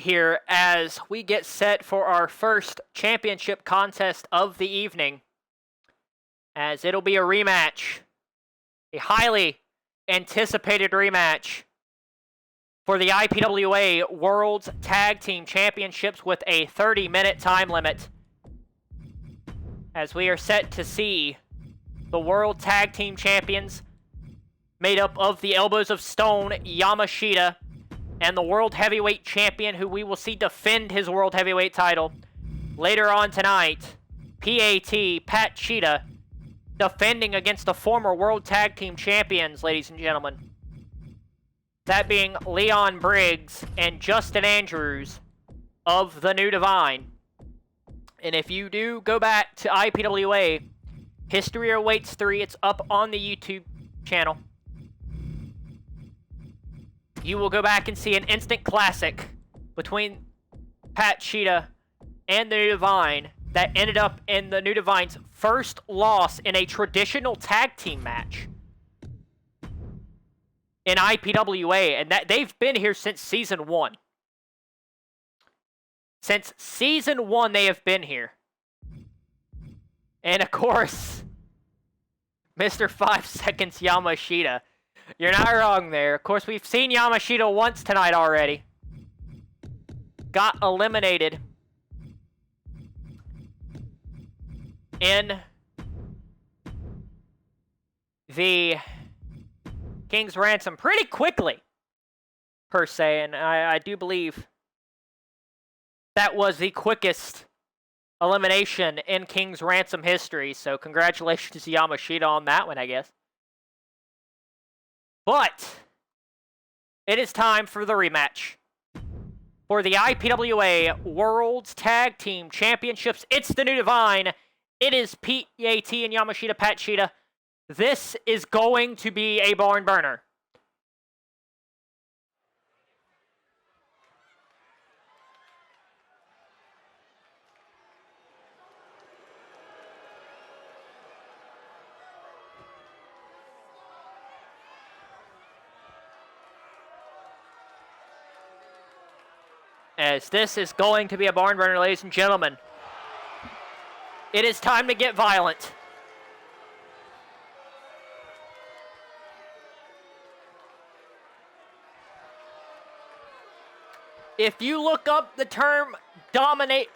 here as we get set for our first championship contest of the evening, as it'll be a rematch, a highly anticipated rematch for the IPWA World's Tag Team Championships with a 30-minute time limit, as we are set to see the World Tag Team Champions made up of the Elbows of Stone, Yamashita, and the World Heavyweight Champion, who we will see defend his World Heavyweight title later on tonight, Pat Cheetah, defending against the former World Tag Team Champions, ladies and gentlemen. That being Leon Briggs and Justin Andrews of the New Divine. And if you do go back to IPWA, History Awaits 3, it's up on the YouTube channel. You will go back and see an instant classic between Pat Cheetah and the New Divine that ended up in the New Divine's first loss in a traditional tag team match in IPWA, and that they've been here since season 1. Since season 1, they have been here. And of course, Mr. 5 Seconds Yamashita. You're not wrong there. Of course, we've seen Yamashita once tonight already. Got eliminated in the Kings Ransom pretty quickly, per se, and I do believe that was the quickest elimination in Kings Ransom history, so congratulations to Yamashita on that one, I guess. But it is time for the rematch for the IPWA World's Tag Team Championships. It's the New Divine. It is PAT and Yamashita, Pat Cheetah. This is going to be a barn burner. As this is going to be a barn burner, ladies and gentlemen. It is time to get violent. If you look up the term dominant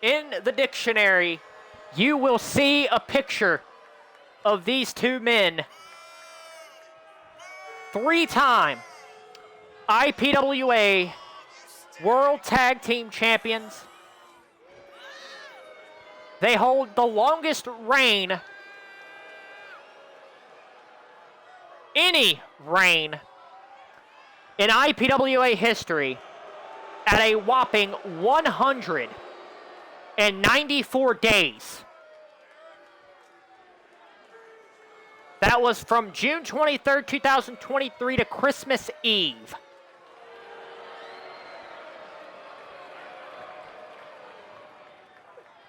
in the dictionary, you will see a picture of these two men. 3-time IPWA World Tag Team Champions. They hold the longest reign, any reign, in IPWA history at a whopping 194 days. That was from June 23rd, 2023 to Christmas Eve.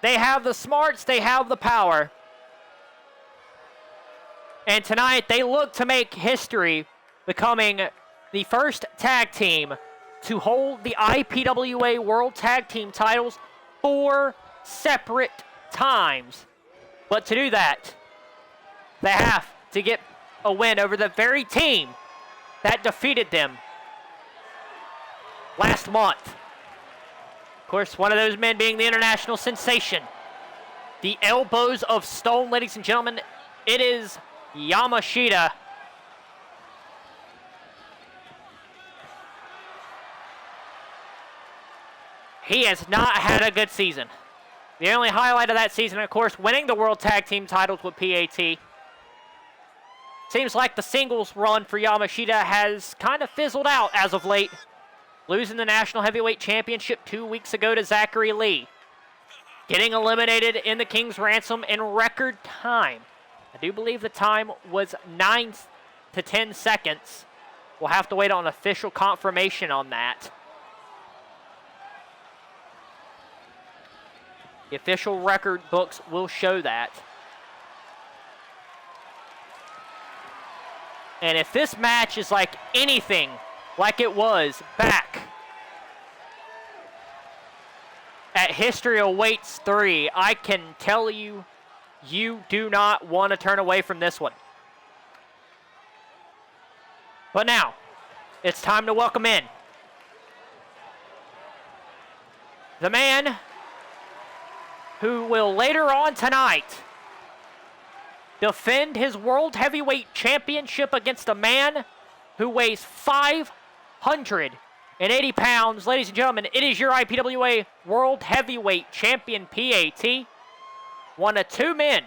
They have the smarts, they have the power. And tonight they look to make history, becoming the first tag team to hold the IPWA World Tag Team titles 4 separate times. But to do that, they have to get a win over the very team that defeated them last month. Of course, one of those men being the international sensation, the Elbows of Stone, ladies and gentlemen. It is Yamashita. He has not had a good season. The only highlight of that season, of course, winning the World Tag Team titles with PAT. Seems like the singles run for Yamashita has kind of fizzled out as of late, losing the National Heavyweight Championship 2 weeks ago to Zachary Lee. Getting eliminated in the King's Ransom in record time. I do believe the time was 9 to 10 seconds. We'll have to wait on official confirmation on that. The official record books will show that. And if this match is like anything like it was back at History Awaits 3. I can tell you, you do not want to turn away from this one. But now, it's time to welcome in the man who will later on tonight defend his World Heavyweight Championship against a man who weighs 580 pounds. Ladies and gentlemen, it is your IPWA World Heavyweight Champion, PAT. One of two men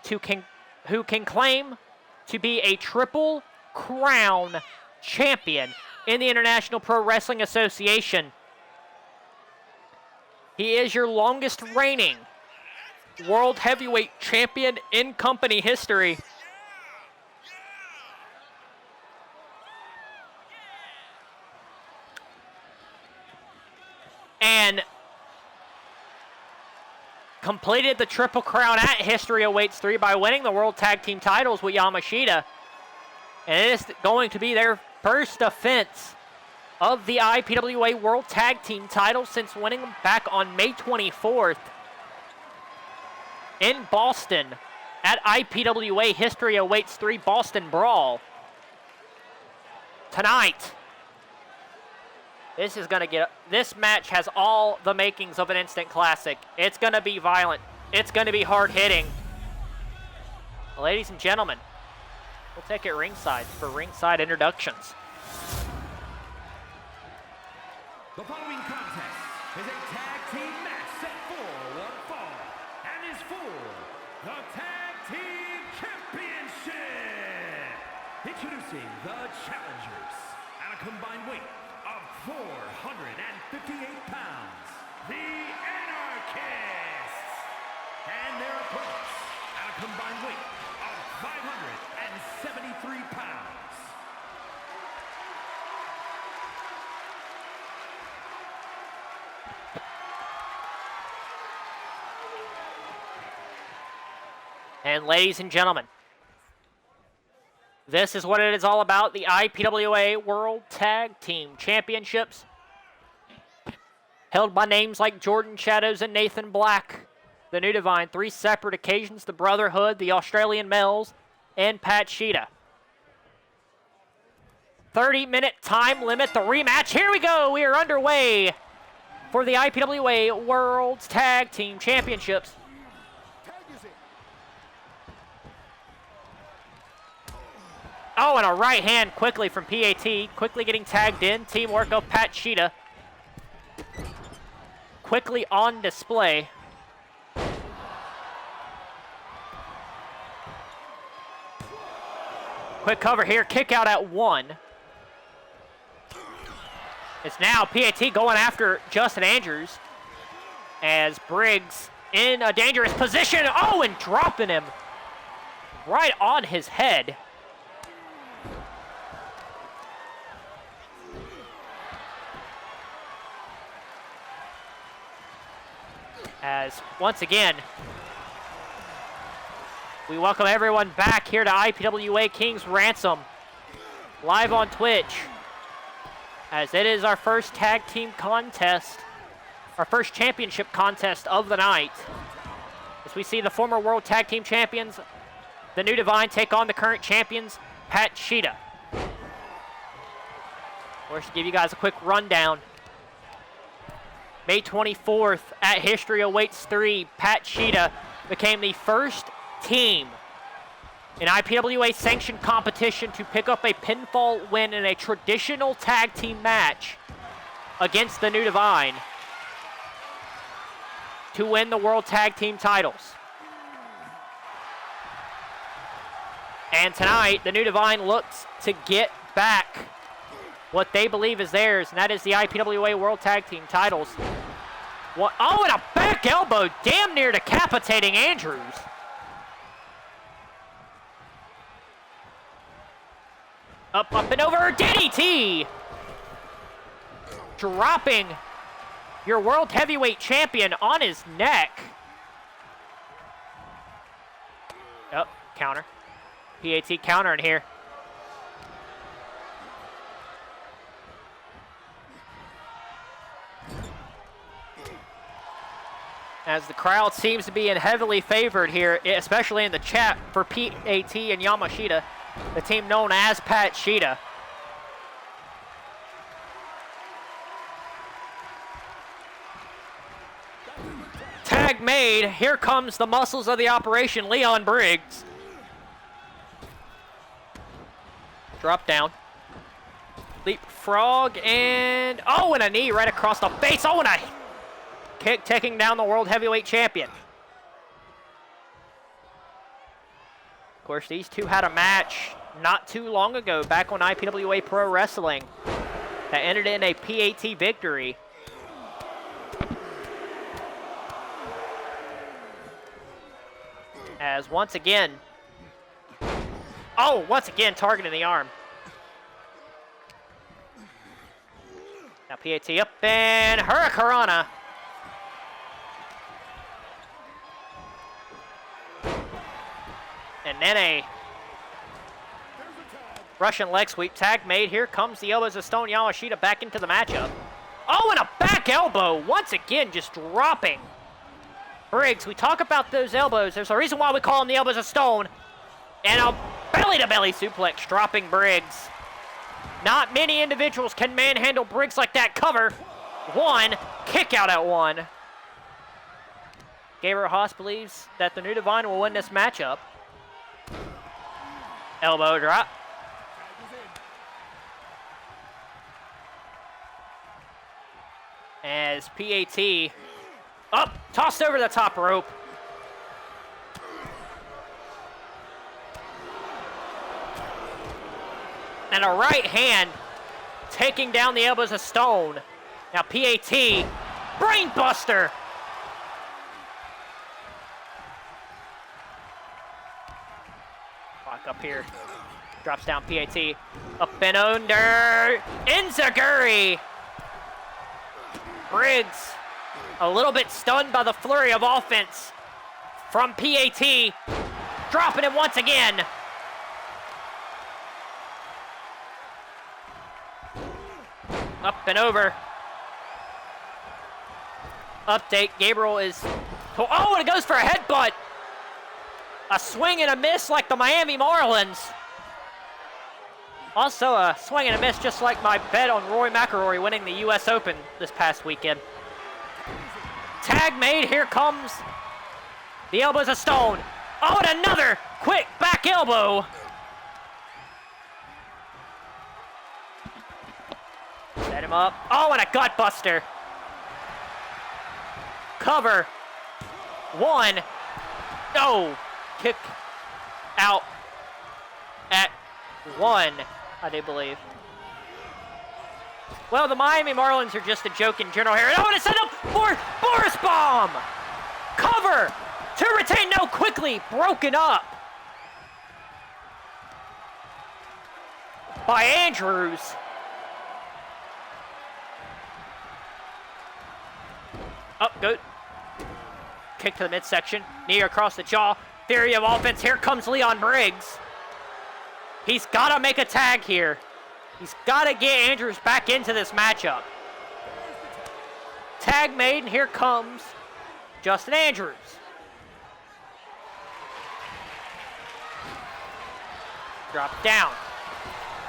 who can claim to be a Triple Crown champion in the International Pro Wrestling Association. He is your longest reigning World Heavyweight Champion in company history. And completed the Triple Crown at History Awaits 3 by winning the World Tag Team titles with Yamashita. And it is going to be their first defense of the IPWA World Tag Team title since winning them back on May 24th in Boston at IPWA History Awaits 3 Boston Brawl. Tonight, this match has all the makings of an instant classic. It's going to be violent. It's going to be hard-hitting. Ladies and gentlemen, we'll take it ringside for ringside introductions. The following contest is a tag team match set for one fall and is for the Tag Team Championship. Introducing the challengers at a combined weight of 458 pounds, the Anarchists, and their opponents at a combined weight of 573 pounds. And ladies and gentlemen, this is what it is all about, the IPWA World Tag Team Championships, held by names like Jordan Shadows and Nathan Black, the New Divine, 3 separate occasions, the Brotherhood, the Australian Males, and Pat Sheeta. 30-minute time limit, the rematch. Here we go. We are underway for the IPWA World Tag Team Championships. Oh, and a right hand quickly from PAT, quickly getting tagged in. Teamwork of Pat Sheeta. Quickly on display. Quick cover here, kick out at 1. It's now PAT going after Justin Andrews as Briggs in a dangerous position. Oh, and dropping him right on his head. As, once again, we welcome everyone back here to IPWA Kings Ransom, live on Twitch, as it is our first tag team contest, our first championship contest of the night. As we see the former World Tag Team Champions, the New Divine, take on the current champions, Pat Sheeta. We'll just give you guys a quick rundown. May 24th at History Awaits 3, Pat Sheeta became the first team in IPWA sanctioned competition to pick up a pinfall win in a traditional tag team match against the New Divine to win the World Tag Team titles. And tonight, the New Divine looks to get back what they believe is theirs, and that is the IPWA World Tag Team titles. What? Oh, and a back elbow, damn near decapitating Andrews. Up and over, DDT! Dropping your World Heavyweight Champion on his neck. Oh, counter. PAT countering here. as the crowd seems to be in heavily favored here, especially in the chat for PAT and Yamashita, the team known as Pat Shida. Tag made. Here comes the muscles of the operation, Leon Briggs. Drop down. Leapfrog and, oh, and a knee right across the face. Oh, and a kick taking down the World Heavyweight Champion. Of course, these two had a match not too long ago, back on IPWA Pro Wrestling, that ended in a PAT victory. As once again targeting the arm. Now PAT up and Hurricanrana. And then a Russian leg sweep. Tag made. Here comes the elbows of Stone Yamashita back into the matchup. Oh, and a back elbow. Once again, just dropping Briggs. We talk about those elbows. There's a reason why we call them the elbows of Stone. And a belly-to-belly suplex, dropping Briggs. Not many individuals can manhandle Briggs like that. Cover. One. Kick out at one. Gabriel Haas believes that the New Divine will win this matchup. Elbow drop. As PAT up, tossed over the top rope. And a right hand taking down the elbows of Stone. Now PAT, brainbuster. Walk up here, drops down PAT, up and under, Enziguri. Briggs, a little bit stunned by the flurry of offense from PAT, dropping him once again. Up and over. Update, Gabriel is, oh, and it goes for a headbutt. A swing and a miss like the Miami Marlins. Also a swing and a miss just like my bet on Rory McIlroy winning the US Open this past weekend. Tag made, here comes the elbows of Stone. Oh, and another quick back elbow. Set him up. Oh, and a gut buster. Cover. One. No. Kick out at one, I do believe. Well, the Miami Marlins are just a joke in general here. Oh, and it's set up for Boris Bomb. Cover to retain. No, quickly broken up by Andrews. Up, good. Kick to the midsection. Knee across the jaw. Theory of offense. Here comes Leon Briggs. He's got to make a tag here. He's got to get Andrews back into this matchup. Tag made, and here comes Justin Andrews. Drop down.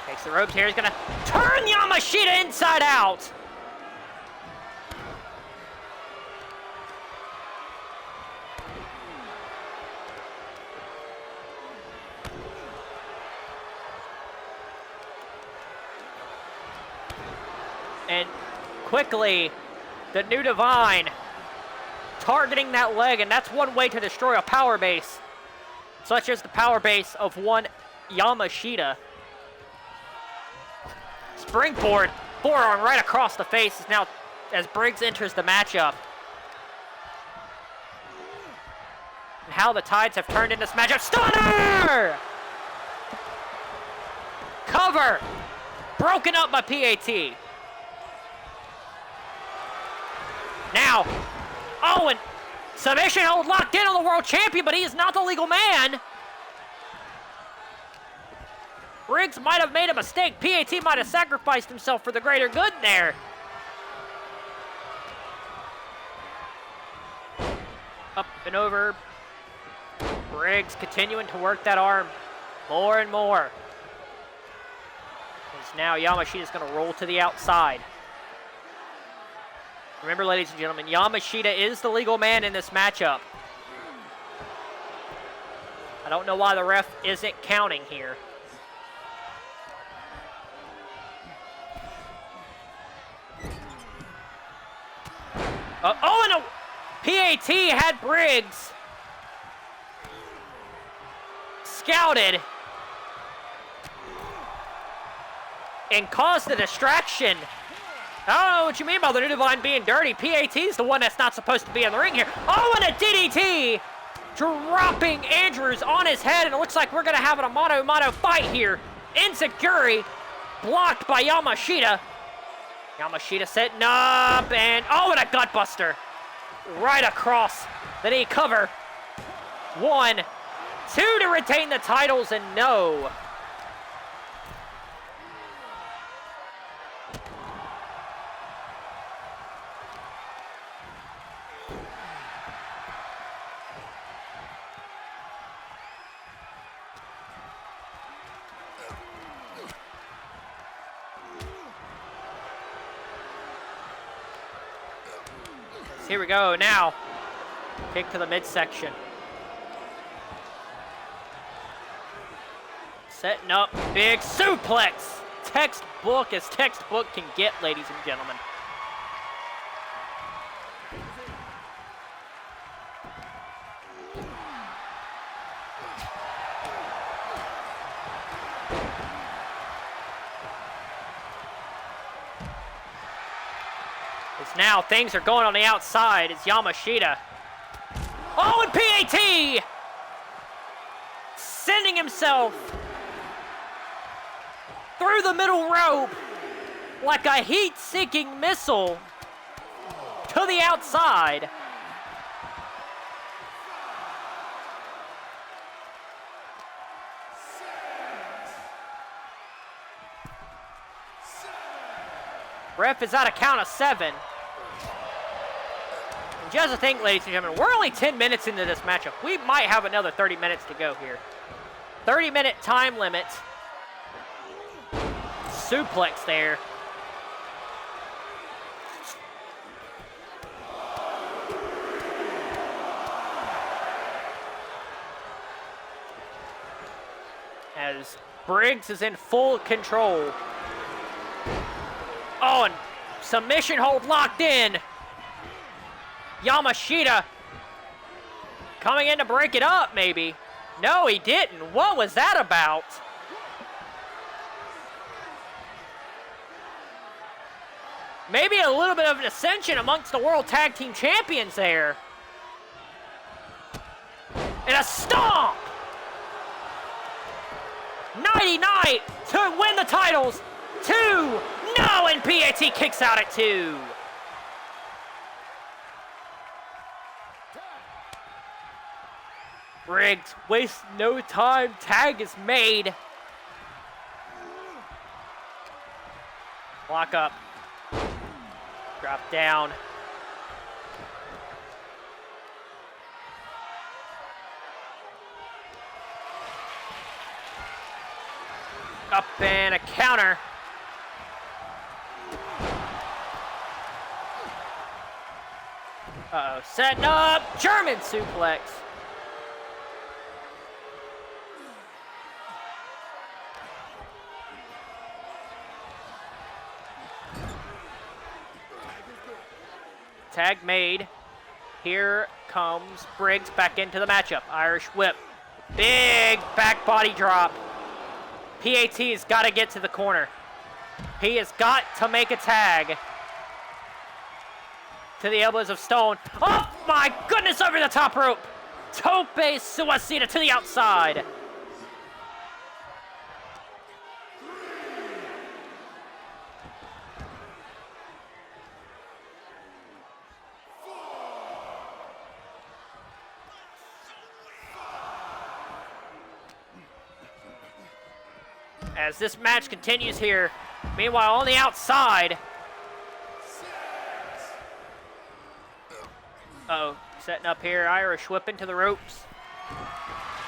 Takes the ropes here. He's going to turn Yamashita inside out. And quickly, the New Divine targeting that leg, and that's one way to destroy a power base, such as the power base of one Yamashita. Springboard, forearm right across the face is now as Briggs enters the matchup. And how the tides have turned in this matchup. Stunner! Cover! Broken up by PAT. Now, oh, and submission hold locked in on the world champion, but he is not the legal man. Briggs might have made a mistake. PAT might have sacrificed himself for the greater good there. Up and over. Briggs continuing to work that arm more and more. As now Yamashita's going to roll to the outside. Remember, ladies and gentlemen, Yamashita is the legal man in this matchup. I don't know why the ref isn't counting here. Oh, and a PAT had Briggs scouted and caused a distraction. I don't know what you mean by the new divine being dirty. PAT's the one that's not supposed to be in the ring here. Oh, and a DDT! Dropping Andrews on his head, and it looks like we're going to have a mano-a-mano fight here. Enziguri blocked by Yamashita. Yamashita setting up, and oh, and a gutbuster right across the knee cover. 1, 2 to retain the titles, and no. Here we go now. Kick to the midsection. Setting up, big suplex. Textbook as textbook can get, ladies and gentlemen. As now things are going on the outside as Yamashita. Oh, and PAT! Sending himself through the middle rope like a heat-seeking missile to the outside. Ref is at a count of 7. And just to think, ladies and gentlemen, we're only 10 minutes into this matchup. We might have another 30 minutes to go here. 30-minute time limit. Suplex there. As Briggs is in full control. Oh, and submission hold locked in. Yamashita coming in to break it up, maybe. No, he didn't. What was that about? Maybe a little bit of an ascension amongst the World Tag Team Champions there. And a stomp! Nighty Night to win the titles. 2. No, and PAT kicks out at 2. Briggs wastes no time. Tag is made. Lock up. Drop down. Up and a counter. Uh-oh, setting up, German suplex. Tag made. Here comes Briggs back into the matchup. Irish whip. Big back body drop. PAT's got to get to the corner. He has got to make a tag. To the elbows of Stone. Oh my goodness, over the top rope. Tope suicida to the outside. As this match continues here, meanwhile on the outside. Uh-oh, setting up here. Irish whip into the ropes.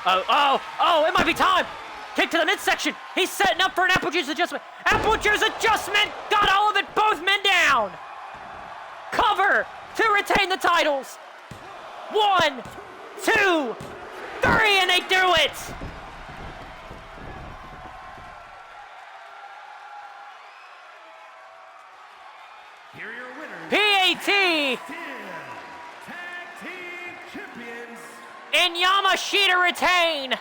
Oh, it might be time. Kick to the midsection. He's setting up for an apple juice adjustment. Apple juice adjustment. Got all of it. Both men down. Cover to retain the titles. 1, 2, 3, and they do it. Here are your winners. PAT Tag Team Champions. and Yamashita retain.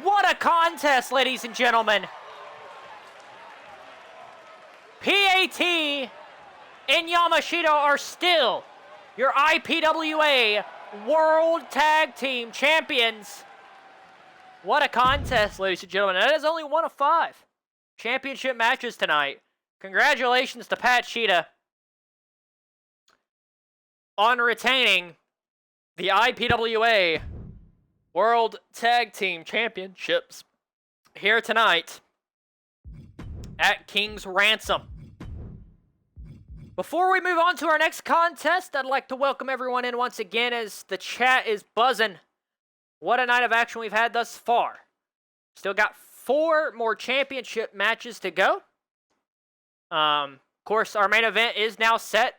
What a contest, ladies and gentlemen. PAT and Yamashita are still your IPWA World Tag Team Champions. What a contest, ladies and gentlemen. That is only one of 5 championship matches tonight. Congratulations to Pat Sheeta on retaining the IPWA World Tag Team Championships here tonight at Kings Ransom. Before we move on to our next contest, I'd like to welcome everyone in once again as the chat is buzzing. What a night of action we've had thus far. Still got 4 more championship matches to go. Of course, our main event is now set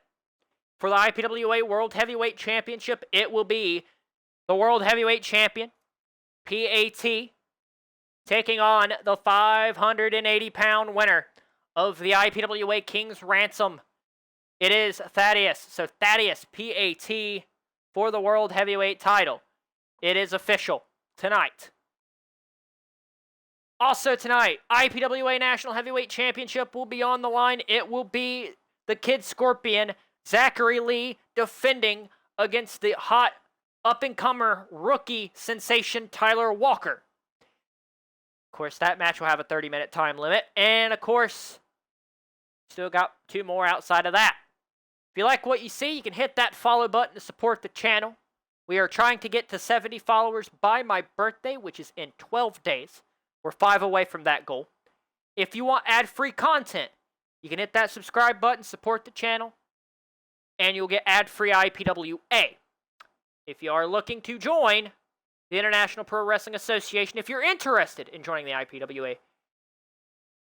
for the IPWA World Heavyweight Championship. It will be the World Heavyweight Champion, PAT, taking on the 580-pound winner of the IPWA Kings Ransom. It is Thaddeus. So Thaddeus, PAT, for the World Heavyweight title. It is official tonight. Also tonight, IPWA National Heavyweight Championship will be on the line. It will be the Kid Scorpion, Zachary Lee, defending against the hot up-and-comer rookie sensation Tyler Walker. Of course, that match will have a 30-minute time limit. And, of course, still got 2 more outside of that. If you like what you see, you can hit that follow button to support the channel. We are trying to get to 70 followers by my birthday, which is in 12 days. We're 5 away from that goal. If you want ad-free content, you can hit that subscribe button, support the channel, and you'll get ad-free IPWA. If you are looking to join the International Pro Wrestling Association, if you're interested in joining the IPWA,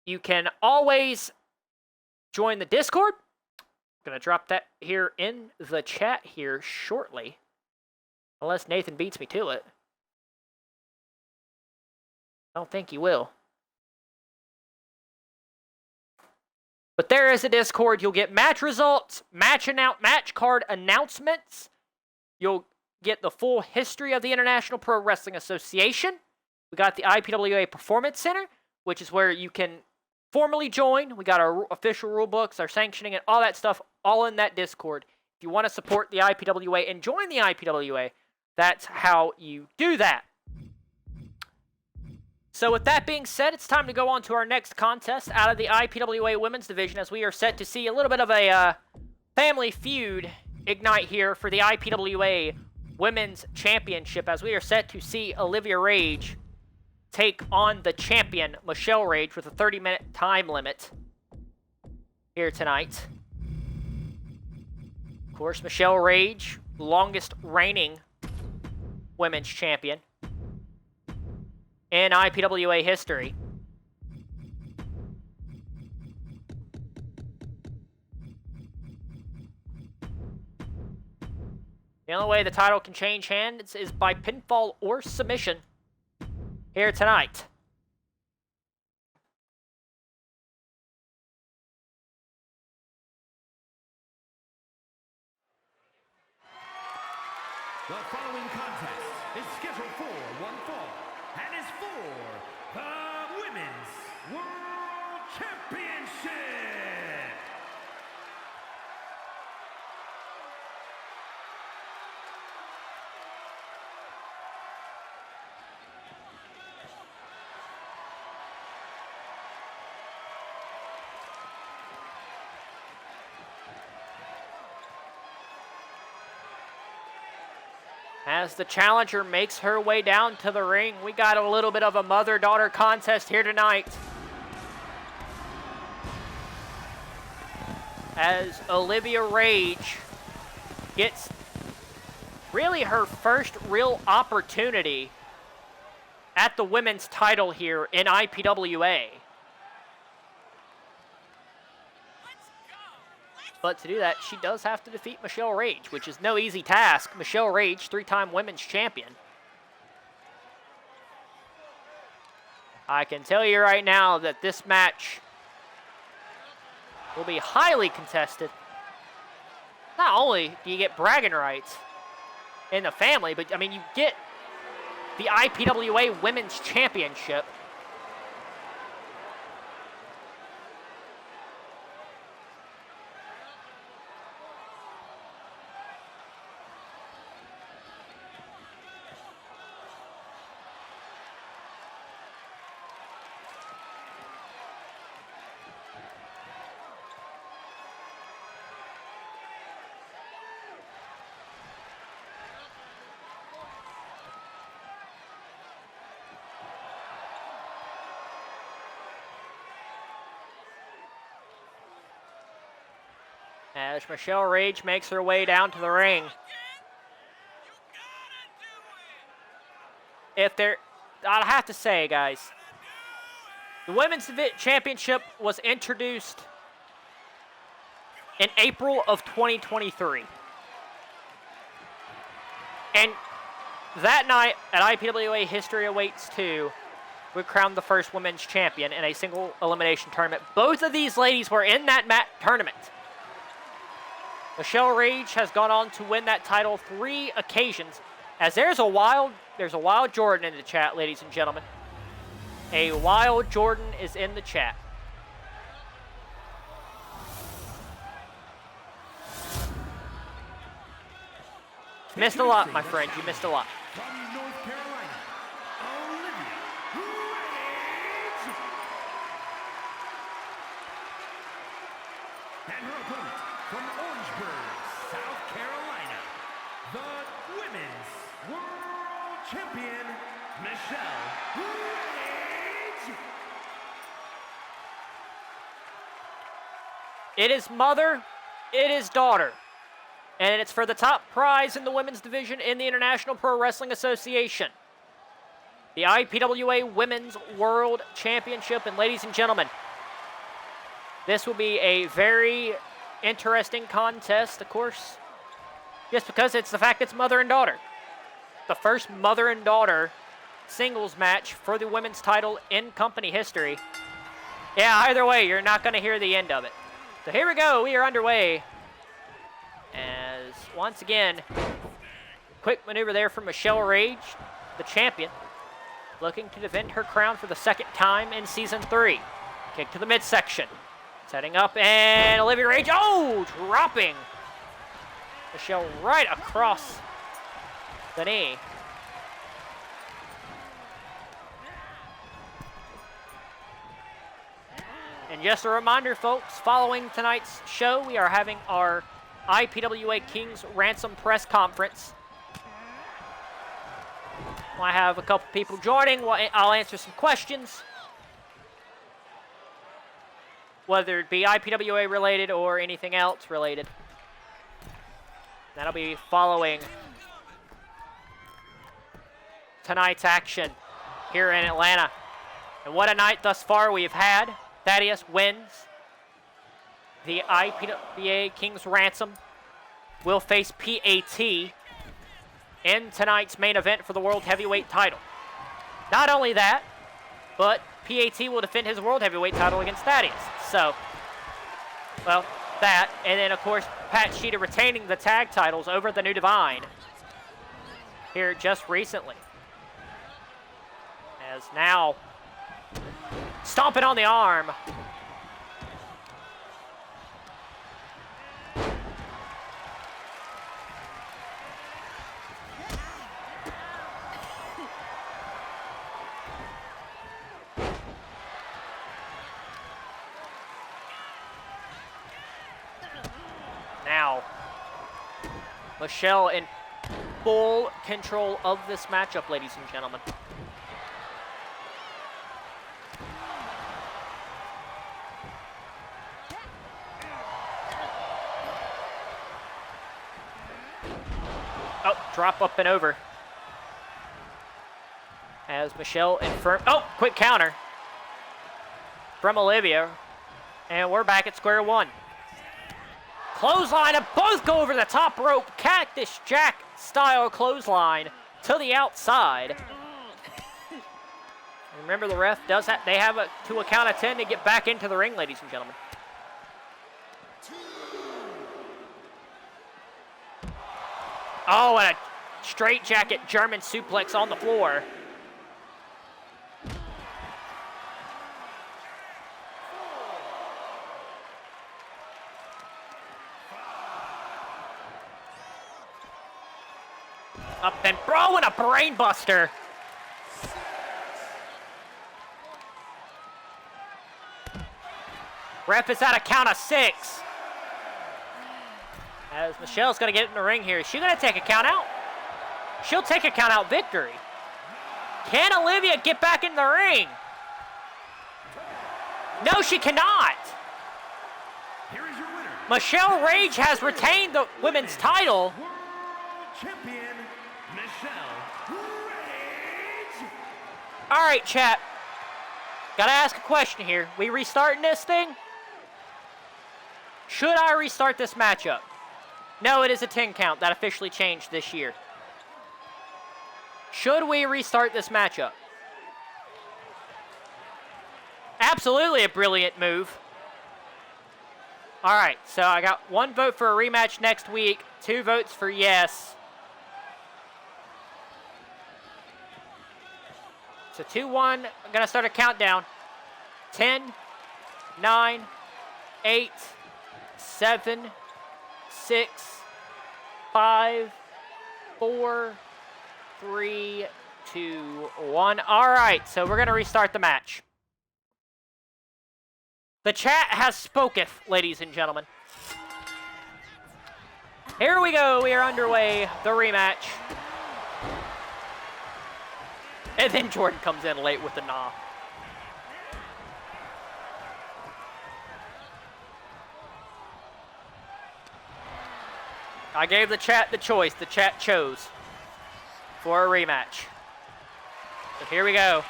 you can always join the Discord. I'm going to drop that here in the chat here shortly, unless Nathan beats me to it. I don't think he will. But there is a Discord. You'll get match results, match card announcements. You'll get the full history of the International Pro Wrestling Association. We got the IPWA Performance Center, which is where you can formally join. We got our official rule books, our sanctioning, and all that stuff all in that Discord. If you want to support the IPWA and join the IPWA, that's how you do that. So with that being said, it's time to go on to our next contest out of the IPWA Women's Division, as we are set to see a little bit of a family feud ignite here for the IPWA Women's Championship, as we are set to see Olivia Rage take on the champion, Michelle Rage, with a 30-minute time limit here tonight. Of course, Michelle Rage, longest reigning women's champion in IPWA history. The only way the title can change hands is by pinfall or submission here tonight. The following contest is scheduled for one fall and is for the Women's World Championship. As the challenger makes her way down to the ring, we got a little bit of a mother-daughter contest here tonight. As Olivia Rage gets really her first real opportunity at the women's title here in IPWA. But to do that, she does have to defeat Michelle Rage, which is no easy task. Michelle Rage, 3-time women's champion. I can tell you right now that this match will be highly contested. Not only do you get bragging rights in the family, but I mean, you get the IPWA Women's Championship. As Michelle Rage makes her way down to the ring. I have to say, guys, the Women's Championship was introduced in April of 2023. And that night at IPWA History Awaits 2, we crowned the first women's champion in a single elimination tournament. Both of these ladies were in that tournament. Michelle Rage has gone on to win that title 3 occasions. As there's a wild Jordan in the chat, ladies and gentlemen. A wild Jordan is in the chat. Missed a lot, my friend. You missed a lot. From North Carolina, Olivia Rage. And her opponent from Orangeburg, South Carolina, the Women's World Champion, Michelle Rage. It is mother, it is daughter. And it's for the top prize in the women's division in the International Pro Wrestling Association. The IPWA Women's World Championship. And ladies and gentlemen, this will be a very interesting contest, of course, just because it's the fact it's mother and daughter. The first mother and daughter singles match for the women's title in company history. Yeah, either way, you're not going to hear the end of it. So here we go. We are underway. As, once again, quick maneuver there from Michelle Rage, the champion, looking to defend her crown for the second time in Season 3. Kick to the midsection. Setting up, and Olivia Rage, dropping Michelle right across the knee. And just a reminder, folks, following tonight's show, we are having our IPWA Kings Ransom press conference. I have a couple people joining. I'll answer some questions, whether it be IPWA related or anything else related. That'll be following tonight's action here in Atlanta. And what a night thus far we've had. Thaddeus wins. The IPWA Kings Ransom will face PAT in tonight's main event for the World Heavyweight title. Not only that, but PAT will defend his World Heavyweight title against Thaddeus. So, well, that. And then, of course, Pat Sheeta retaining the tag titles over the New Divine here just recently. As now, stomping on the arm. Now, Michelle full control of this matchup, ladies and gentlemen. Oh, drop up and over. As Michelle infirm. Oh, quick counter from Olivia. And we're back at square one. Clothesline, and both go over the top rope. Cactus Jack style clothesline to the outside. Remember, the ref does that. They have to a count of 10 to get back into the ring, ladies and gentlemen. Oh, and a straight jacket German suplex on the floor. Up and throwing a brain buster. Ref is at a count of 6. As Michelle's going to get in the ring here. Is she going to take a count out? She'll take a count out victory. Can Olivia get back in the ring? No, she cannot. Here is your winner. Michelle Rage has retained the women's title. World Champion Michelle Rage. All right, chat. Got to ask a question here. We restarting this thing? Should I restart this matchup? No, it is a 10 count. That officially changed this year. Should we restart this matchup? Absolutely a brilliant move. All right, so I got 1 vote for a rematch next week, 2 votes for yes. So 2-1, I'm gonna start a countdown. 10, 9, 8, 7, 6, 5, 4, 3, 2, 1. All right, so we're gonna restart the match. The chat has spoketh, ladies and gentlemen. Here we go, we are underway, the rematch. And then Jordan comes in late with the nah. I gave the chat the choice. The chat chose for a rematch. So here we go.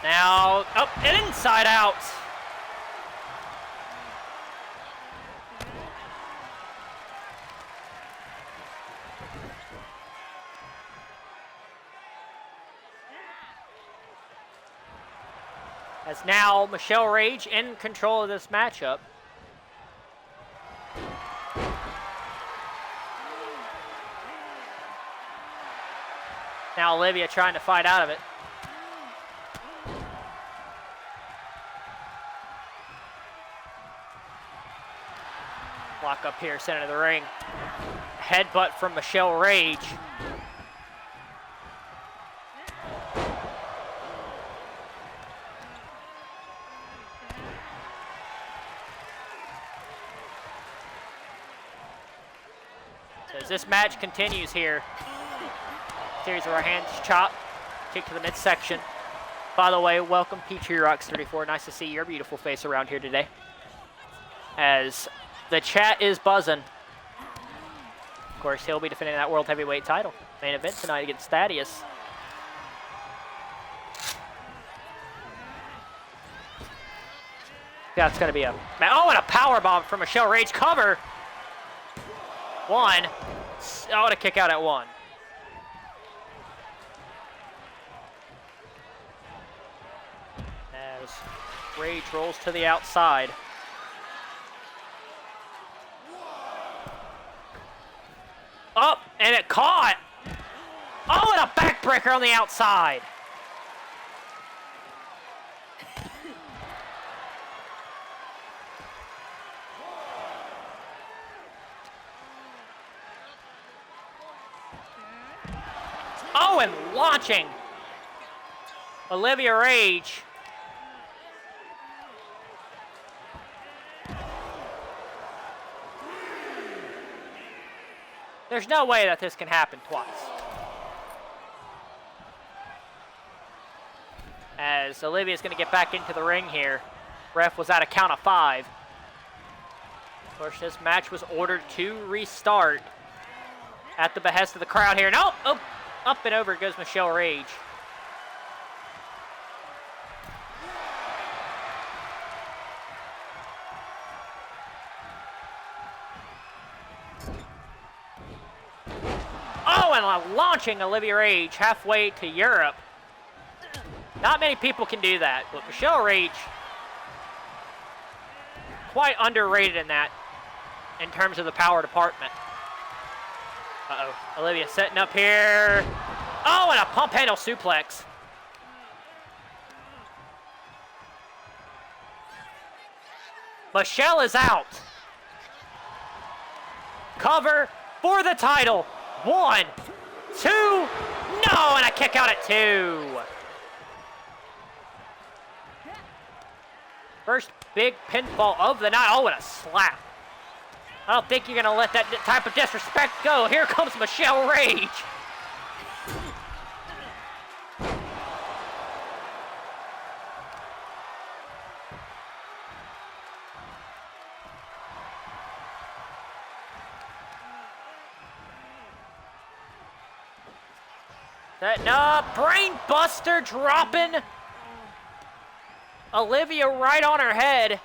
Now, up and inside out. As now Michelle Rage in control of this matchup. Now Olivia trying to fight out of it. Block up here, center of the ring. Headbutt from Michelle Rage. So as this match continues here, series of our hands chop, kick to the midsection. By the way, welcome Peachy Rocks 34. Nice to see your beautiful face around here today. As the chat is buzzing. Of course, he'll be defending that World Heavyweight title. Main event tonight against Thaddeus. That's going to be a... Oh, and a powerbomb from Michelle Rage. Cover. 1. Oh, and a kick out at 1. As Rage rolls to the outside. Up, and it caught. Oh, and a backbreaker on the outside. Oh, and launching. Olivia Rage. There's no way that this can happen twice. As Olivia's going to get back into the ring here. Ref was at a count of 5. Of course, this match was ordered to restart at the behest of the crowd here. Nope! Oh, up and over goes Michelle Rage. Oh, and launching Olivia Rage halfway to Europe. Not many people can do that, but Michelle Rage, quite underrated in terms of the power department. Uh-oh, Olivia setting up here. Oh, and a pump handle suplex. Michelle is out. Cover for the title. 1, 2, no, and a kick out at 2. First big pinfall of the night. Oh, and a slap. I don't think you're going to let that type of disrespect go. Here comes Michelle Rage. Setting up, brain buster dropping. Olivia right on her head.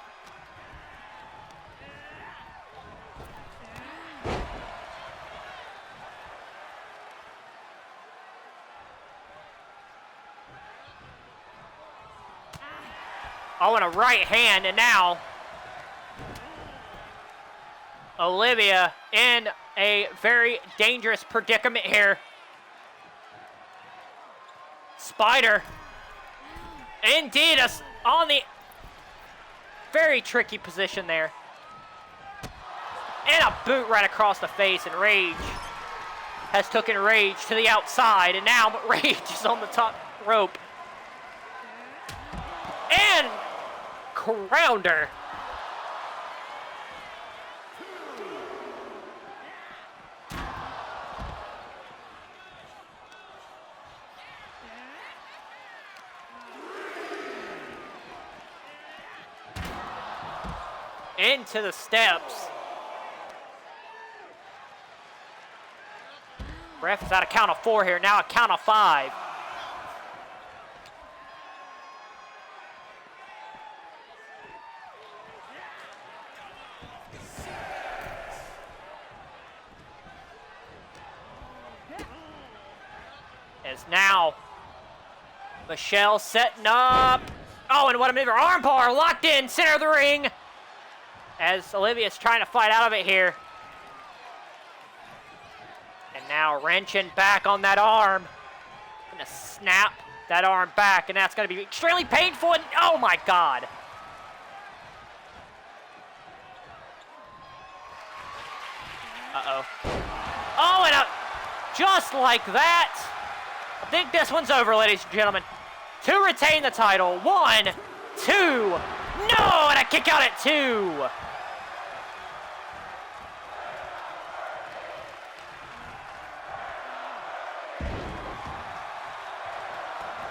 Oh, and a right hand, and now Olivia in a very dangerous predicament here. Spider. Indeed, on the very tricky position there. And a boot right across the face, and Rage has taken Rage to the outside, and now Rage is on the top rope. And crowned her. Into the steps. Ref is at a count of 4 here, now a count of 5. As now Michelle setting up. Oh, and what a maneuver. Armbar locked in, center of the ring. As Olivia's trying to fight out of it here. And now wrenching back on that arm. Gonna snap that arm back, and that's gonna be extremely painful, and oh my God. Uh-oh. Oh, and just like that. I think this one's over, ladies and gentlemen. To retain the title. 1, 2, no, and a kick out at 2.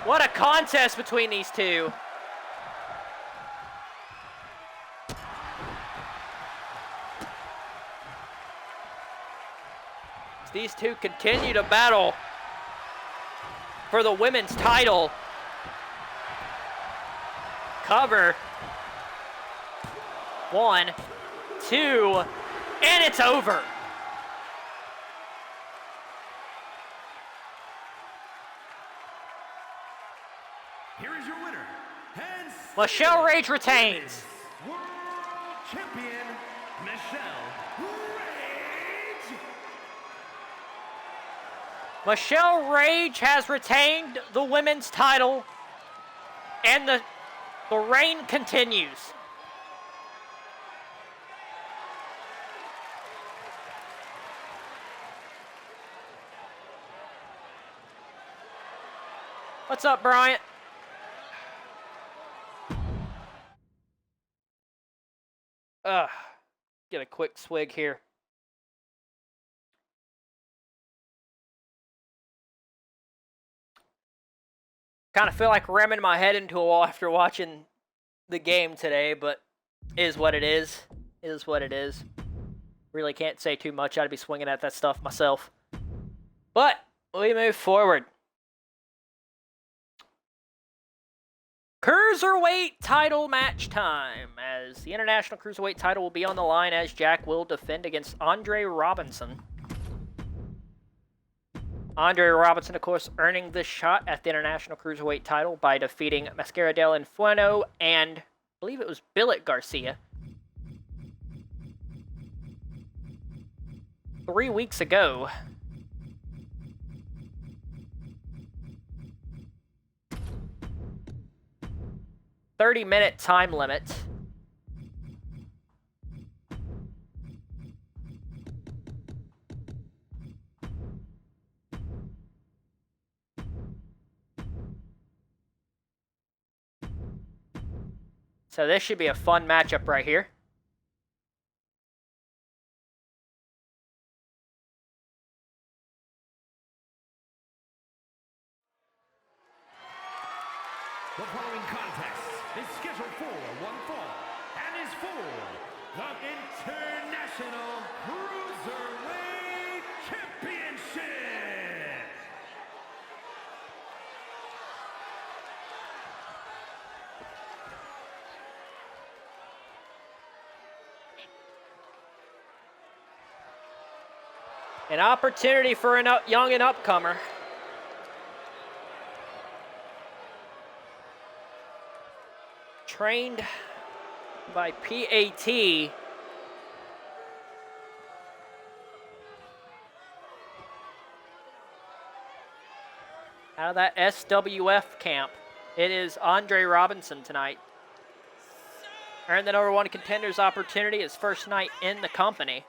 What a contest between these two. These two continue to battle for the women's title. Cover. 1, 2, and it's over. Here is your winner, and Michelle Rage retains. World Champion, Michelle Rage. Michelle Rage has retained the women's title, and the reign continues. What's up, Bryant? Get a quick swig here. Kind of feel like ramming my head into a wall after watching the game today, but is what it is. Is what it is. Really can't say too much. I'd be swinging at that stuff myself. But we move forward. Cruiserweight title match time, as the International Cruiserweight title will be on the line as Jack will defend against Andre Robinson. Andre Robinson, of course, earning this shot at the International Cruiserweight title by defeating Mascara del Inferno and, I believe it was Billet Garcia, 3 weeks ago. "30-minute time limit. So this should be a fun matchup right here. The following contest is scheduled for one fall and is for the International Cruiserweight Championship. An opportunity for a young and upcomer. Trained by PAT. Out of that SWF camp, it is Andre Robinson tonight. Earned the #1 contenders opportunity his first night in the company.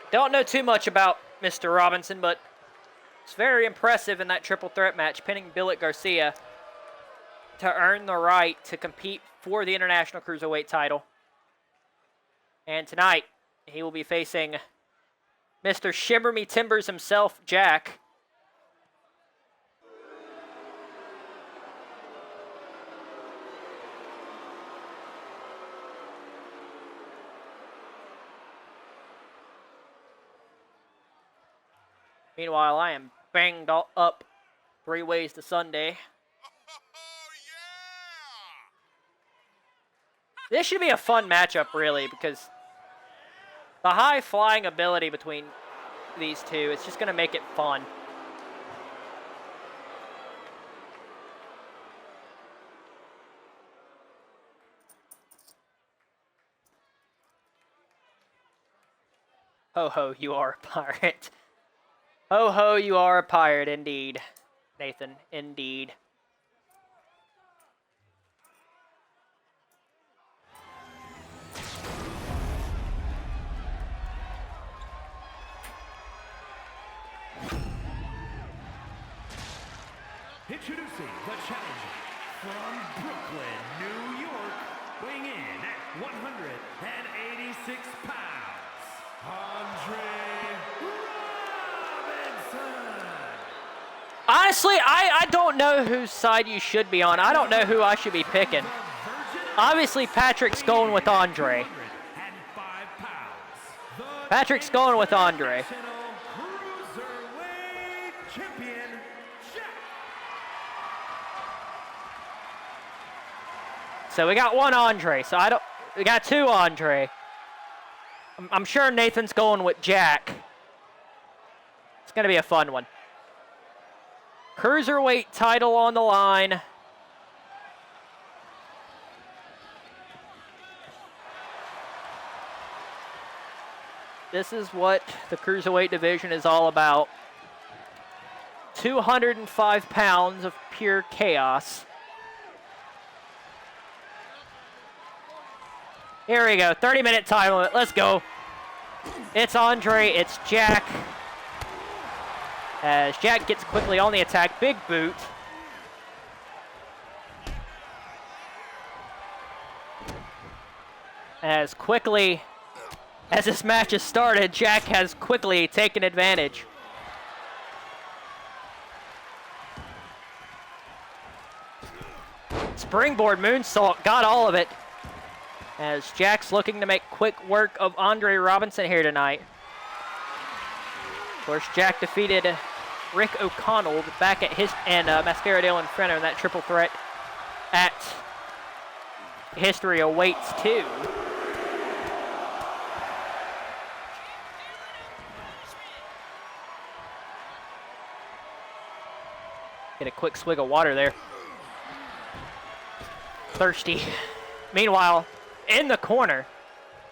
Don't know too much about Mr. Robinson, but it's very impressive in that triple threat match, pinning Billet Garcia to earn the right to compete for the International Cruiserweight title. And tonight, he will be facing Mr. Shimmer Me Timbers himself, Jack. Meanwhile, I am banged up 3 ways to Sunday. This should be a fun matchup, really, because the high flying ability between these two, it's just going to make it fun. Ho ho, you are a pirate. Ho ho, you are a pirate indeed, Nathan, indeed. Introducing the challenger from Brooklyn, New York, weighing in at 186 pounds, Andre Robinson. Honestly, I don't know whose side you should be on. I don't know who I should be picking. Obviously, Patrick's going with Andre. Patrick's going with Andre. So we got one Andre. So we got two Andre. I'm sure Nathan's going with Jack. It's going to be a fun one. Cruiserweight title on the line. This is what the Cruiserweight division is all about. 205 pounds of pure chaos. Here we go, 30-minute time limit, let's go. It's Andre, it's Jack. As Jack gets quickly on the attack, big boot. As quickly as this match has started, Jack has quickly taken advantage. Springboard moonsault, got all of it. As Jack's looking to make quick work of Andre Robinson here tonight. Of course, Jack defeated Rick O'Connell back at his and Mascaradale Inferno in that triple threat at History Awaits 2. Get a quick swig of water there. Thirsty. Meanwhile, in the corner,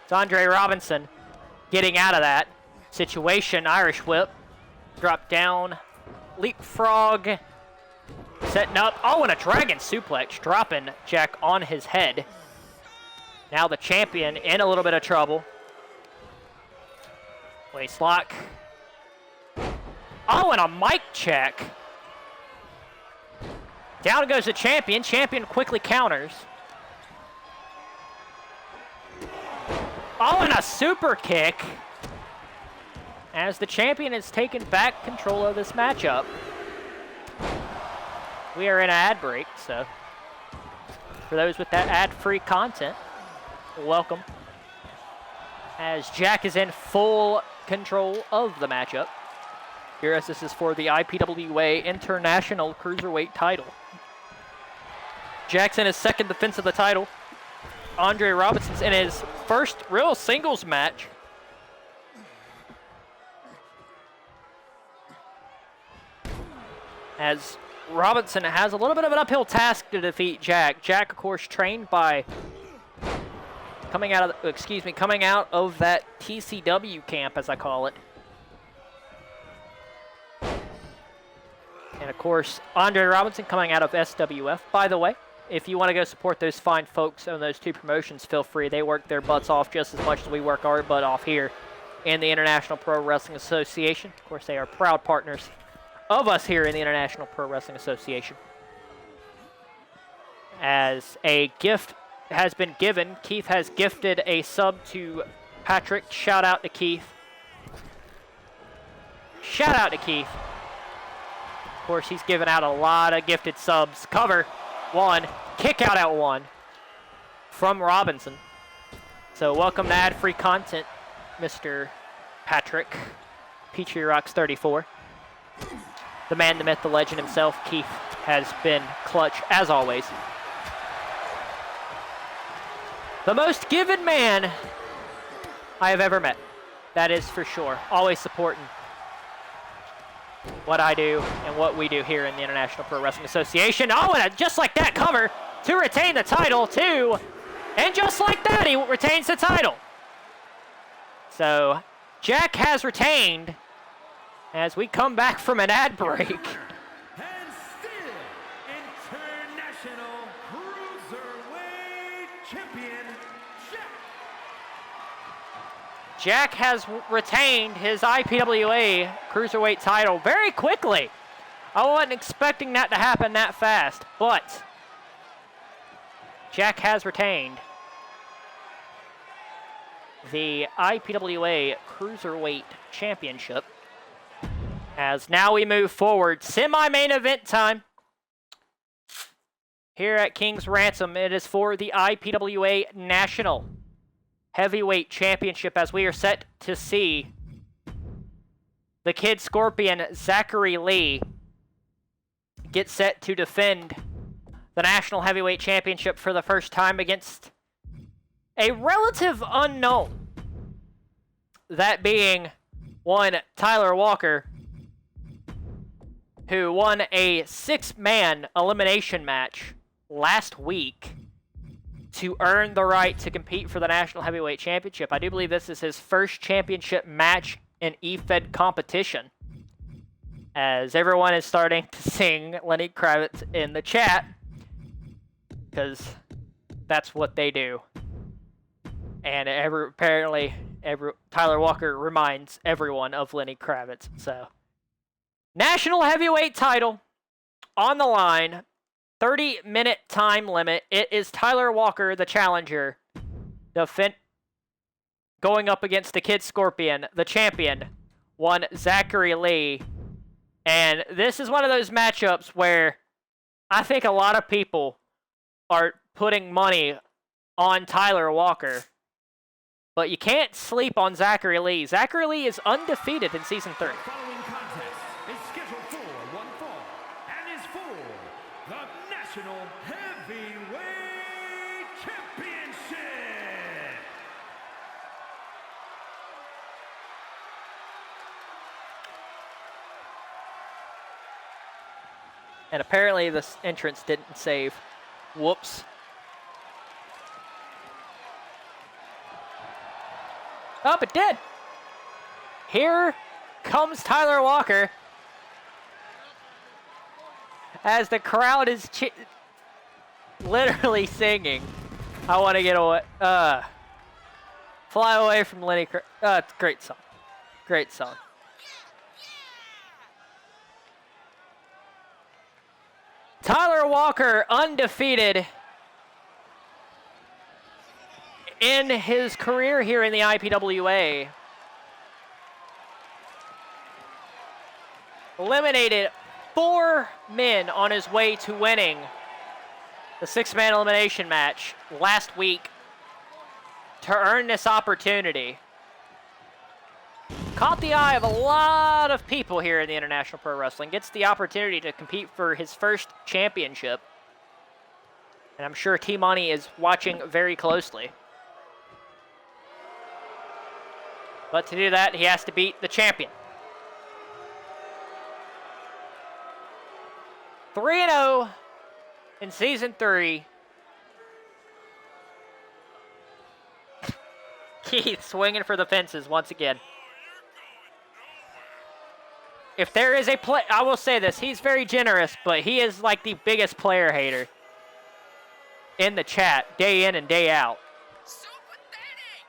it's Andre Robinson getting out of that situation. Irish whip. Drop down. Leapfrog. Setting up. Oh, and a dragon suplex. Dropping Jack on his head. Now the champion in a little bit of trouble. Waist lock. Oh, and a mic check. Down goes the champion. Champion quickly counters. Oh, and a super kick. As the champion has taken back control of this matchup. We are in an ad break, so for those with that ad-free content, welcome. As Jack is in full control of the matchup. Here as this is for the IPWA International Cruiserweight title. Jack's in his second defense of the title. Andre Robinson's in his first real singles match. As Robinson has a little bit of an uphill task to defeat Jack. Jack, of course, trained by coming out of that TCW camp, as I call it. And of course, Andre Robinson coming out of SWF. By the way, if you want to go support those fine folks on those two promotions, feel free. They work their butts off just as much as we work our butt off here in the International Pro Wrestling Association. Of course, they are proud partners of us here in the International Pro Wrestling Association. As a gift has been given, Keith has gifted a sub to Patrick. Shout out to Keith. Shout out to Keith. Of course, he's given out a lot of gifted subs. Cover, one. Kick out at one from Robinson. So welcome to ad-free content, Mr. Patrick. Peachy Rocks 34. The man, the myth, the legend himself, Keith, has been clutch as always. The most given man I have ever met. That is for sure. Always supporting what I do and what we do here in the International Pro Wrestling Association. Oh, and just like that, cover to retain the title, too. And just like that, he retains the title. So, Jack has retained as we come back from an ad break. And still, International Cruiserweight Champion, Jack. Jack has retained his IPWA Cruiserweight title very quickly. I wasn't expecting that to happen that fast, but Jack has retained the IPWA Cruiserweight Championship. As now we move forward, semi-main event time. Here at Kings Ransom, it is for the IPWA National Heavyweight Championship as we are set to see the Kid Scorpion, Zachary Lee, get set to defend the National Heavyweight Championship for the first time against a relative unknown. That being one Tyler Walker, who won a 6-man elimination match last week to earn the right to compete for the National Heavyweight Championship. I do believe this is his first championship match in EFED competition, as everyone is starting to sing Lenny Kravitz in the chat, because that's what they do. And apparently Tyler Walker reminds everyone of Lenny Kravitz, so National heavyweight title on the line. 30-minute time limit. It is Tyler Walker, the challenger, going up against the Kid Scorpion, the champion, one Zachary Lee. And this is one of those matchups where I think a lot of people are putting money on Tyler Walker. But you can't sleep on Zachary Lee. Zachary Lee is undefeated in Season 3. The following contest is scheduled for one fall and is for the National Heavyweight Championship. And apparently this entrance didn't save. Whoops. Oh, it did. Here comes Tyler Walker as the crowd is literally singing. I want to get away. Fly away from Lenny. It's a great song. Great song. Tyler Walker undefeated in his career here in the IPWA. Eliminated 4 men on his way to winning the 6-man elimination match last week to earn this opportunity. Caught the eye of a lot of people here in the International Pro Wrestling. Gets the opportunity to compete for his first championship. And I'm sure T-Money is watching very closely. But to do that, he has to beat the champion. 3-0 in Season 3. Keith swinging for the fences once again. If there is a play, I will say this, he's very generous, but he is like the biggest player hater in the chat, day in and day out. So pathetic!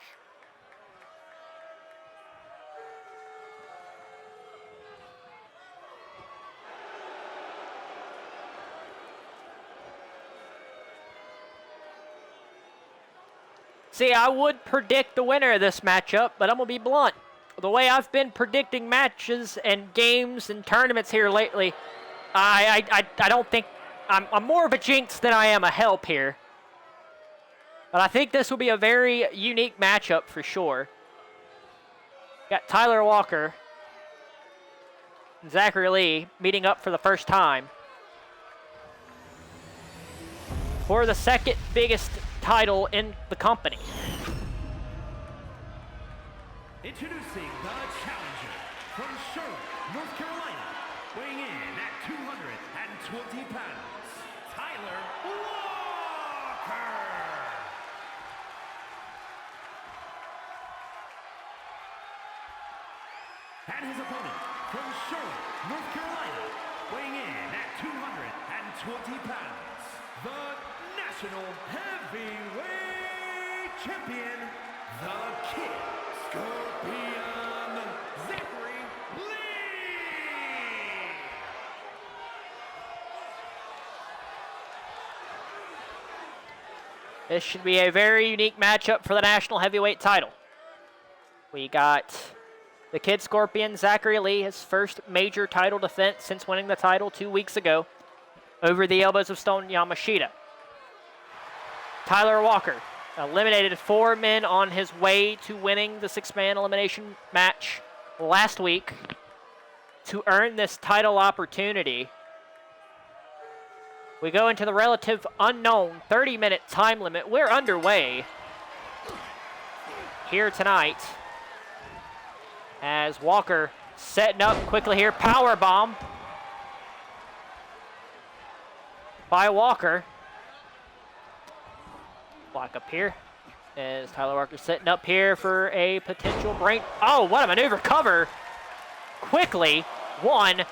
See, I would predict the winner of this matchup, but I'm going to be blunt. The way I've been predicting matches and games and tournaments here lately, I don't think I'm more of a jinx than I am a help here. But I think this will be a very unique matchup for sure. Got Tyler Walker and Zachary Lee meeting up for the first time for the second biggest title in the company. Introducing the challenger from Charlotte, North Carolina, weighing in at 220 pounds, Tyler Walker. And his opponent from Charlotte, North Carolina, weighing in at 220 pounds, the National Heavyweight Champion, the Kid Scorpion, Zachary Lee. This should be a very unique matchup for the National Heavyweight title. We got the Kid Scorpion, Zachary Lee, his first major title defense since winning the title 2 weeks ago over the elbows of Stone Yamashita. Tyler Walker eliminated 4 men on his way to winning the 6-man elimination match last week to earn this title opportunity. We go into the relative unknown 30-minute time limit. We're underway here tonight as Walker setting up quickly here. Power bomb by Walker. Block up here as Tyler Walker setting up here for a potential brain. Oh, what a maneuver cover. Quickly. 1,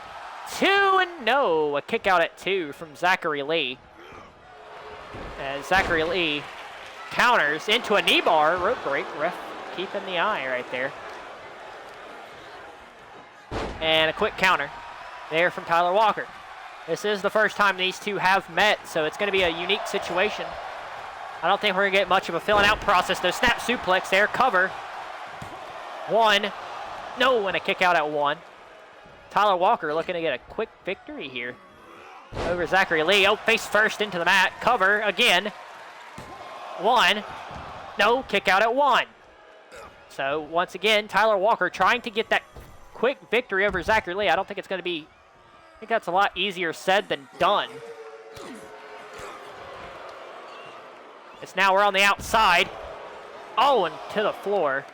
2, and no. A kick out at 2 from Zachary Lee. As Zachary Lee counters into a knee bar. Rope break. Ref keeping the eye right there. And a quick counter. there from Tyler Walker. This is the first time these two have met, so it's going to be a unique situation. I don't think we're going to get much of a filling out process, though. Snap suplex there, cover. One. No, and a kick out at one. Tyler Walker looking to get a quick victory here over Zachary Lee. Oh, face first into the mat. Cover again. One. No, kick out at one. So, once again, Tyler Walker trying to get that quick victory over Zachary Lee. I don't think it's going to be... I think that's a lot easier said than done. It's now we're on the outside. Oh, and to the floor.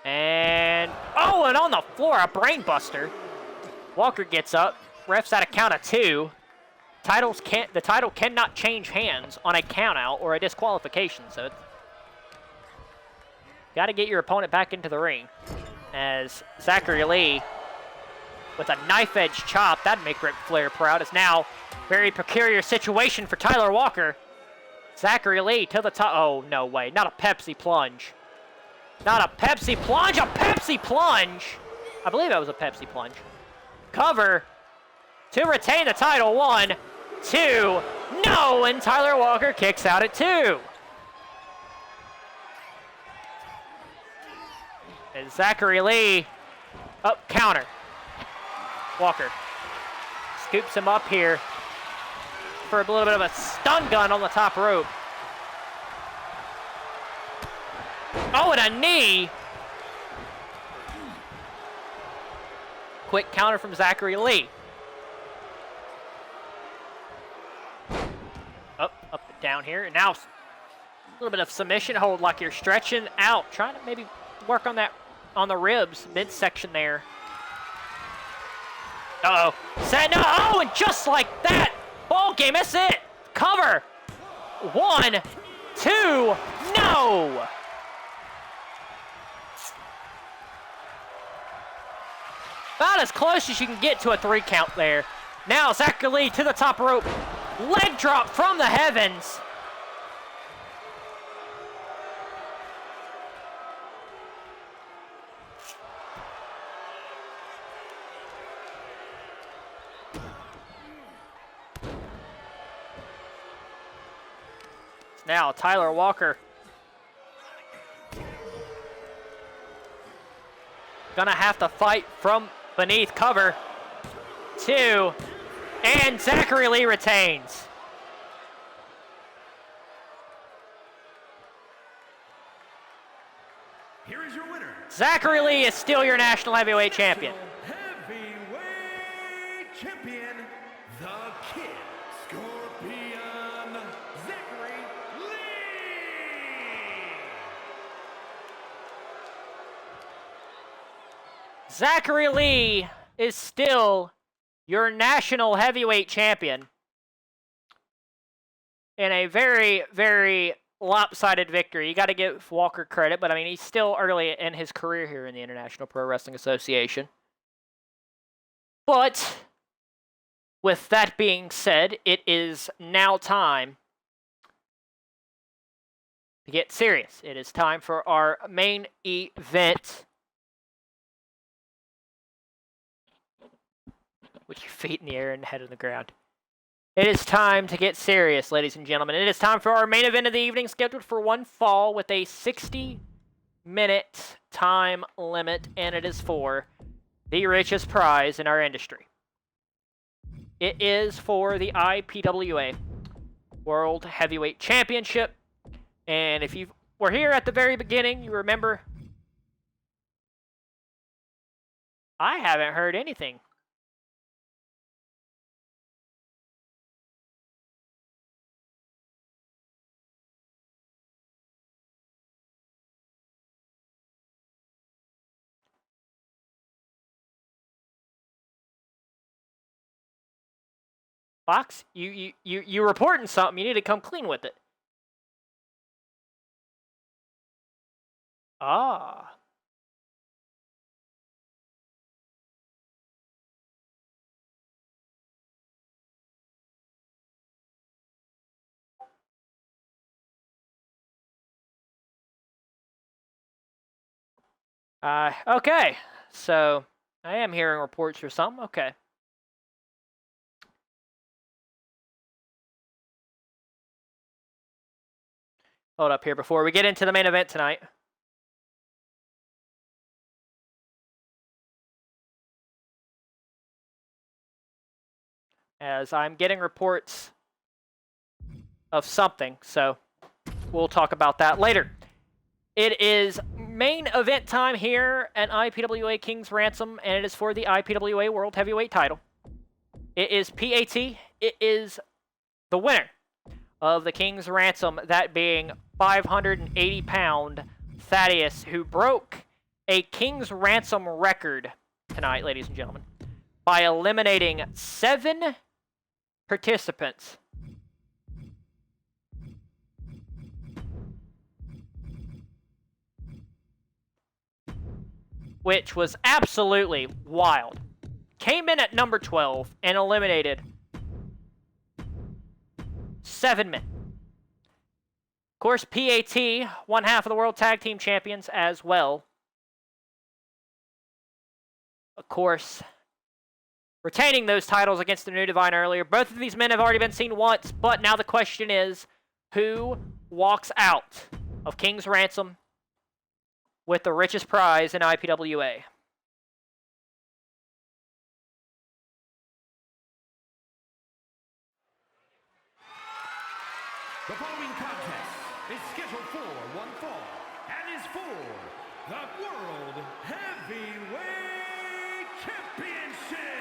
And, oh, and on the floor, a brain buster. Walker gets up. Ref's at a count of 2. The title cannot change hands on a countout or a disqualification, so got to get your opponent back into the ring. As Zachary Lee, with a knife edge chop, that'd make Ric Flair proud. Is now very peculiar situation for Tyler Walker. Zachary Lee to the top. Oh, no way. Not a Pepsi plunge. Not a Pepsi plunge. A Pepsi plunge. I believe that was a Pepsi plunge. Cover to retain the title. 1, 2. No, and Tyler Walker kicks out at 2. And Zachary Lee, up counter. Walker scoops him up here for a little bit of a stun gun on the top rope. Oh, and a knee. Quick counter from Zachary Lee. Up and down here. And now a little bit of submission hold like you're stretching out. Trying to maybe work on that on the ribs, midsection there. Uh-oh. Set, no, oh, and just like that, ball game, that's it. Cover. 1, 2, no. About as close as you can get to a 3 count there. Now Zachary Lee to the top rope. Leg drop from the heavens. Now Tyler Walker gonna have to fight from beneath cover. 2, and Zachary Lee retains. Here is your winner. Zachary Lee is still your national heavyweight champion. Heavyweight champion, the Kid Scorpion, Zachary Lee. Zachary Lee is still your national heavyweight champion in a very, very lopsided victory. You got to give Walker credit, but I mean, he's still early in his career here in the International Pro Wrestling Association. But with that being said, it is now time to get serious. It is time for our main event. With your feet in the air and head on the ground. It is time to get serious, ladies and gentlemen. It is time for our main event of the evening, scheduled for one fall with a 60-minute time limit, and it is for the richest prize in our industry. It is for the IPWA World Heavyweight Championship. And if you were here at the very beginning, you remember I haven't heard anything. Fox, you reporting something. You need to come clean with it. Ah. Okay. So I am hearing reports for some. Okay. Hold up here before we get into the main event tonight. As I'm getting reports of something, so we'll talk about that later. It is main event time here at IPWA Kings Ransom, and it is for the IPWA World Heavyweight title. It is PAT. It is the winner of the Kings Ransom, that being 580-pound Thaddeus, who broke a Kings Ransom record tonight, ladies and gentlemen, by eliminating 7 participants. Which was absolutely wild. Came in at number 12 and eliminated 7 men. Of course, PAT, one half of the World Tag Team Champions as well. Of course, retaining those titles against the New Divine earlier. Both of these men have already been seen once, but now the question is, who walks out of King's Ransom with the richest prize in IPWA? The following contest is scheduled for one fall and is for the World Heavyweight Championship.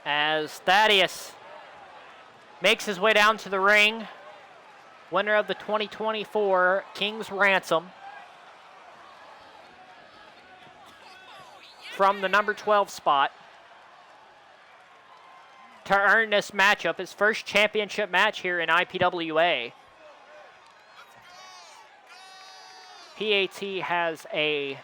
As Thaddeus makes his way down to the ring, winner of the 2024 King's Ransom, from the number 12 spot, to earn this matchup, his first championship match here in IPWA. PAT has a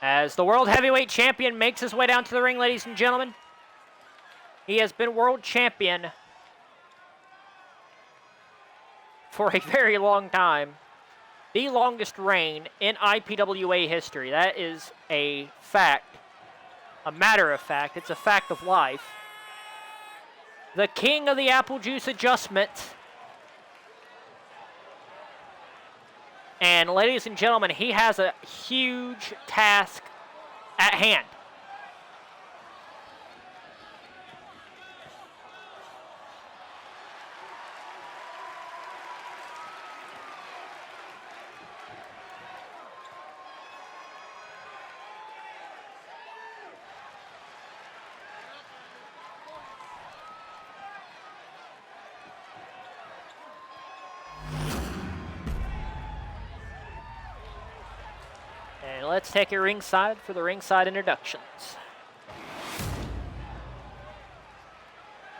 As the World Heavyweight Champion makes his way down to the ring, ladies and gentlemen. He has been World Champion for a very long time. The longest reign in IPWA history. That is a fact. A matter of fact. It's a fact of life. The king of the apple juice adjustment. And ladies and gentlemen, he has a huge task at hand. And let's take it ringside for the ringside introductions.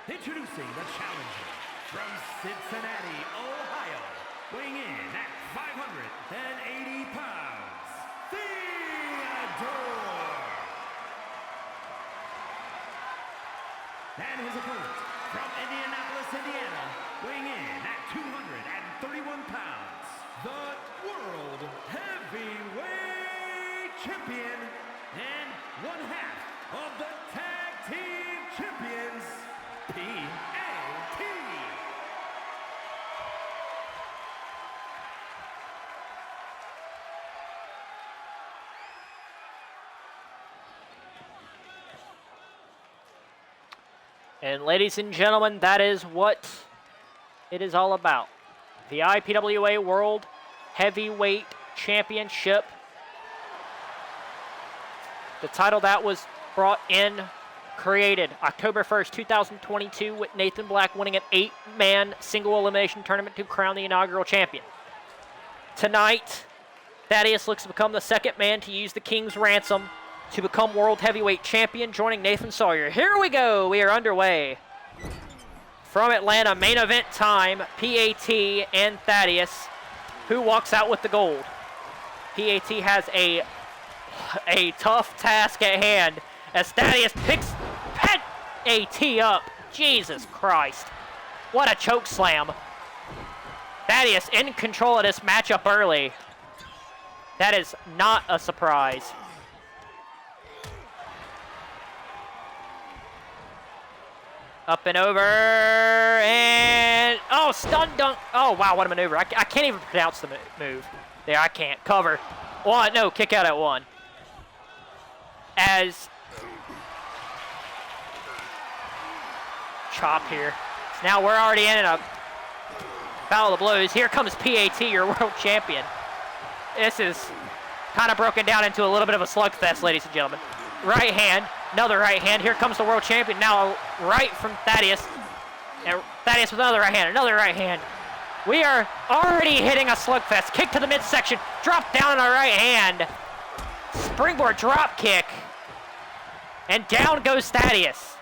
Introducing the challenger from Cincinnati, Ohio, weighing in at 580 pounds, the World Heavyweight Champion and one half of the Tag Team Champions, PAT. And ladies and gentlemen, that is what it is all about. The IPWA World Heavyweight Championship. The title that was brought in, created October 1st, 2022, with Nathan Black winning an 8-man single elimination tournament to crown the inaugural champion. Tonight, Thaddeus looks to become the second man to use the Kings Ransom to become World Heavyweight Champion, joining Nathan Sawyer. Here we go. We are underway. From Atlanta, main event time, PAT and Thaddeus, who walks out with the gold. PAT has a tough task at hand as Thaddeus picks PAT up. Jesus Christ. What a choke slam. Thaddeus in control of this matchup early. That is not a surprise. Up and over, and oh, stun dunk. Oh, wow, what a maneuver. I can't even pronounce the move. There, I can't. Cover. One, no, kick out at one. As chop here. So now we're already in a battle of the blows. Here comes PAT, your world champion. This is kind of broken down into a little bit of a slugfest, ladies and gentlemen. Right hand. Another right hand. Here comes the world champion. Now right from Thaddeus. And Thaddeus with another right hand. Another right hand. We are already hitting a slugfest. Kick to the midsection. Drop down on our right hand. Springboard drop kick. And down goes Thaddeus.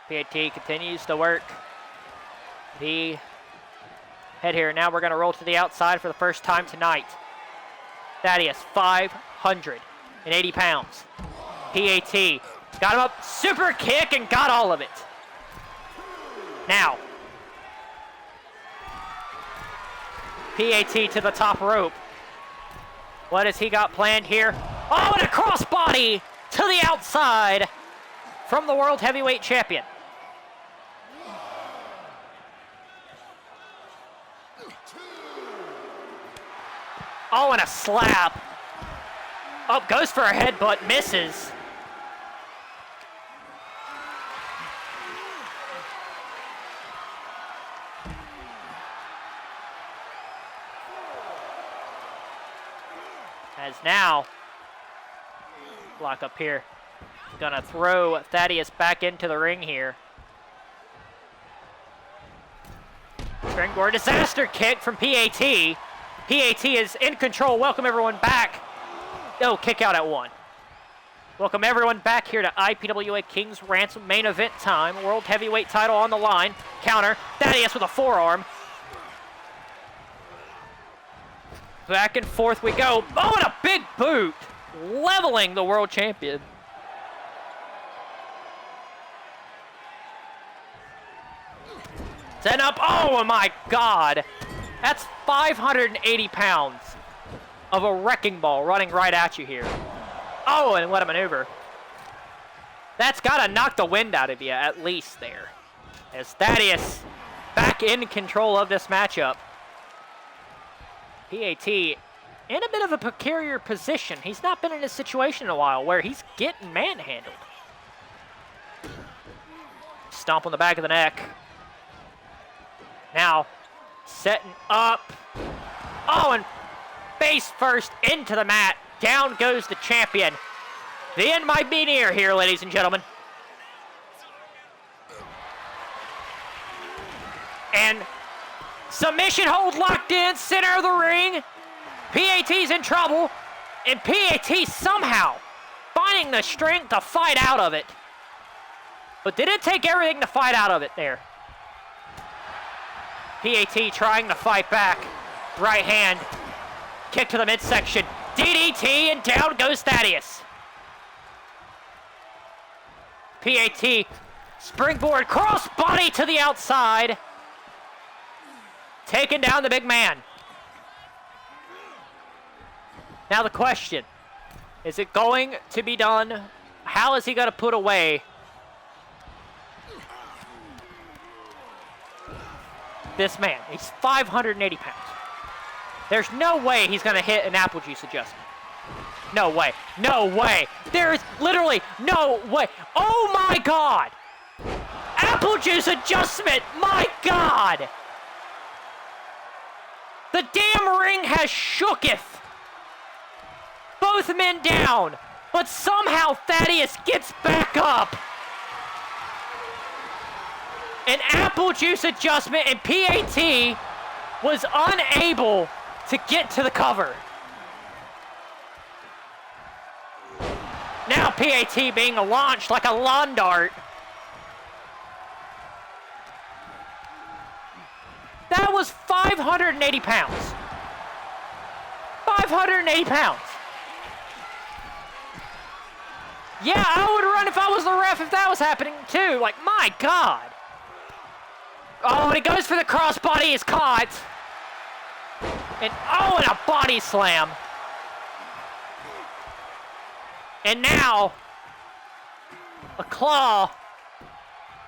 PAT continues to work the head here. Now we're going to roll to the outside for the first time tonight. Thaddeus, 580 pounds. PAT got him up, super kick, and got all of it. Now, PAT to the top rope. What has he got planned here? Oh, and a crossbody to the outside from the World Heavyweight Champion. Oh, and a slap. Oh, goes for a headbutt, misses. As now, block up here. Gonna throw Thaddeus back into the ring here. Springboard disaster kick from PAT. PAT is in control. Welcome everyone back. Oh, kick out at one. Welcome everyone back here to IPWA Kings Ransom main event time. World Heavyweight title on the line. Counter. Thaddeus with a forearm. Back and forth we go. Oh, and a big boot. Leveling the world champion. Setting up. Oh my God. That's 580 pounds of a wrecking ball running right at you here. Oh, and what a maneuver. That's got to knock the wind out of you, at least there. As Thaddeus back in control of this matchup. PAT in a bit of a precarious position. He's not been in this situation in a while where he's getting manhandled. Stomp on the back of the neck. Now, setting up. Oh, and face first into the mat. Down goes the champion. The end might be near here, ladies and gentlemen. And submission hold locked in, center of the ring. PAT's in trouble. And PAT somehow finding the strength to fight out of it. But did it take everything to fight out of it there? PAT trying to fight back. Right hand. Kick to the midsection. DDT, and down goes Thaddeus. PAT Springboard crossbody to the outside. Taking down the big man. Now the question, is it going to be done? How is he going to put away this man? He's 580 pounds. There's no way he's going to hit an apple juice adjustment. No way. No way. There is literally no way. Oh my God. Apple juice adjustment. My God. The damn ring has shooketh. Both men down. But somehow Thaddeus gets back up. An apple juice adjustment, and PAT was unable to get to the cover. Now PAT being launched like a lawn dart. That was 580 pounds. 580 pounds. Yeah, I would run if I was the ref if that was happening too. Like, my God. Oh, and he goes for the crossbody, is caught. And oh, and a body slam. And now, a claw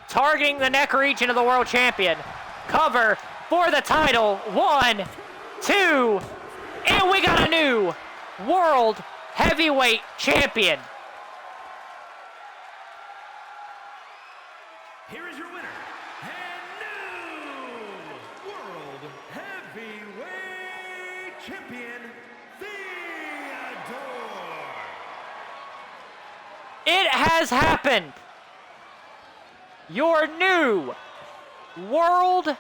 targeting the neck region of the world champion. Cover for the title. 1, 2, and we got a new world heavyweight champion. Here is your winner, and new World Heavyweight Champion, Theodore. It has happened. Your new World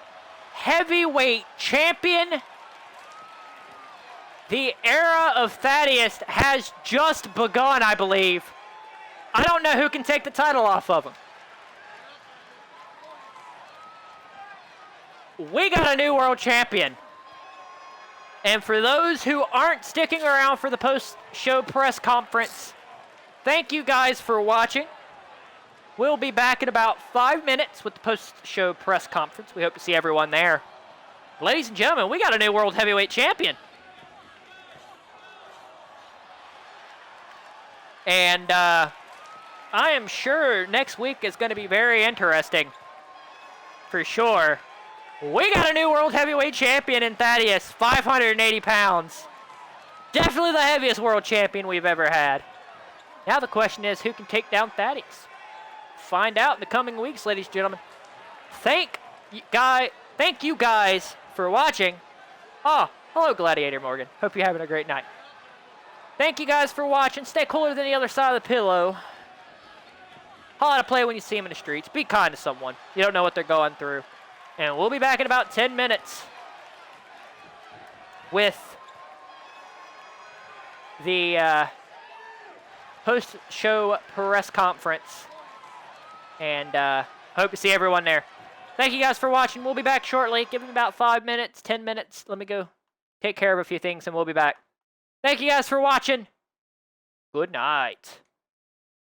Heavyweight Champion. The era of Thaddeus has just begun, I believe. I don't know who can take the title off of him. We got a new world champion. And for those who aren't sticking around for the post-show press conference, thank you guys for watching. We'll be back in about 5 minutes with the post-show press conference. We hope to see everyone there. Ladies and gentlemen, we got a new world heavyweight champion. And I am sure next week is going to be very interesting. For sure. We got a new world heavyweight champion in Thaddeus, 580 pounds. Definitely the heaviest world champion we've ever had. Now the question is, who can take down Thaddeus? Find out in the coming weeks, ladies and gentlemen. Thank you guys for watching. Oh, hello, Gladiator Morgan. Hope you're having a great night. Thank you guys for watching. Stay cooler than the other side of the pillow. Holla to play when you see them in the streets. Be kind to someone. You don't know what they're going through. And we'll be back in about 10 minutes with the post-show press conference. And hope to see everyone there. Thank you guys for watching. We'll be back shortly. Give me about 5 minutes, 10 minutes. Let me go take care of a few things, and we'll be back. Thank you guys for watching. Good night.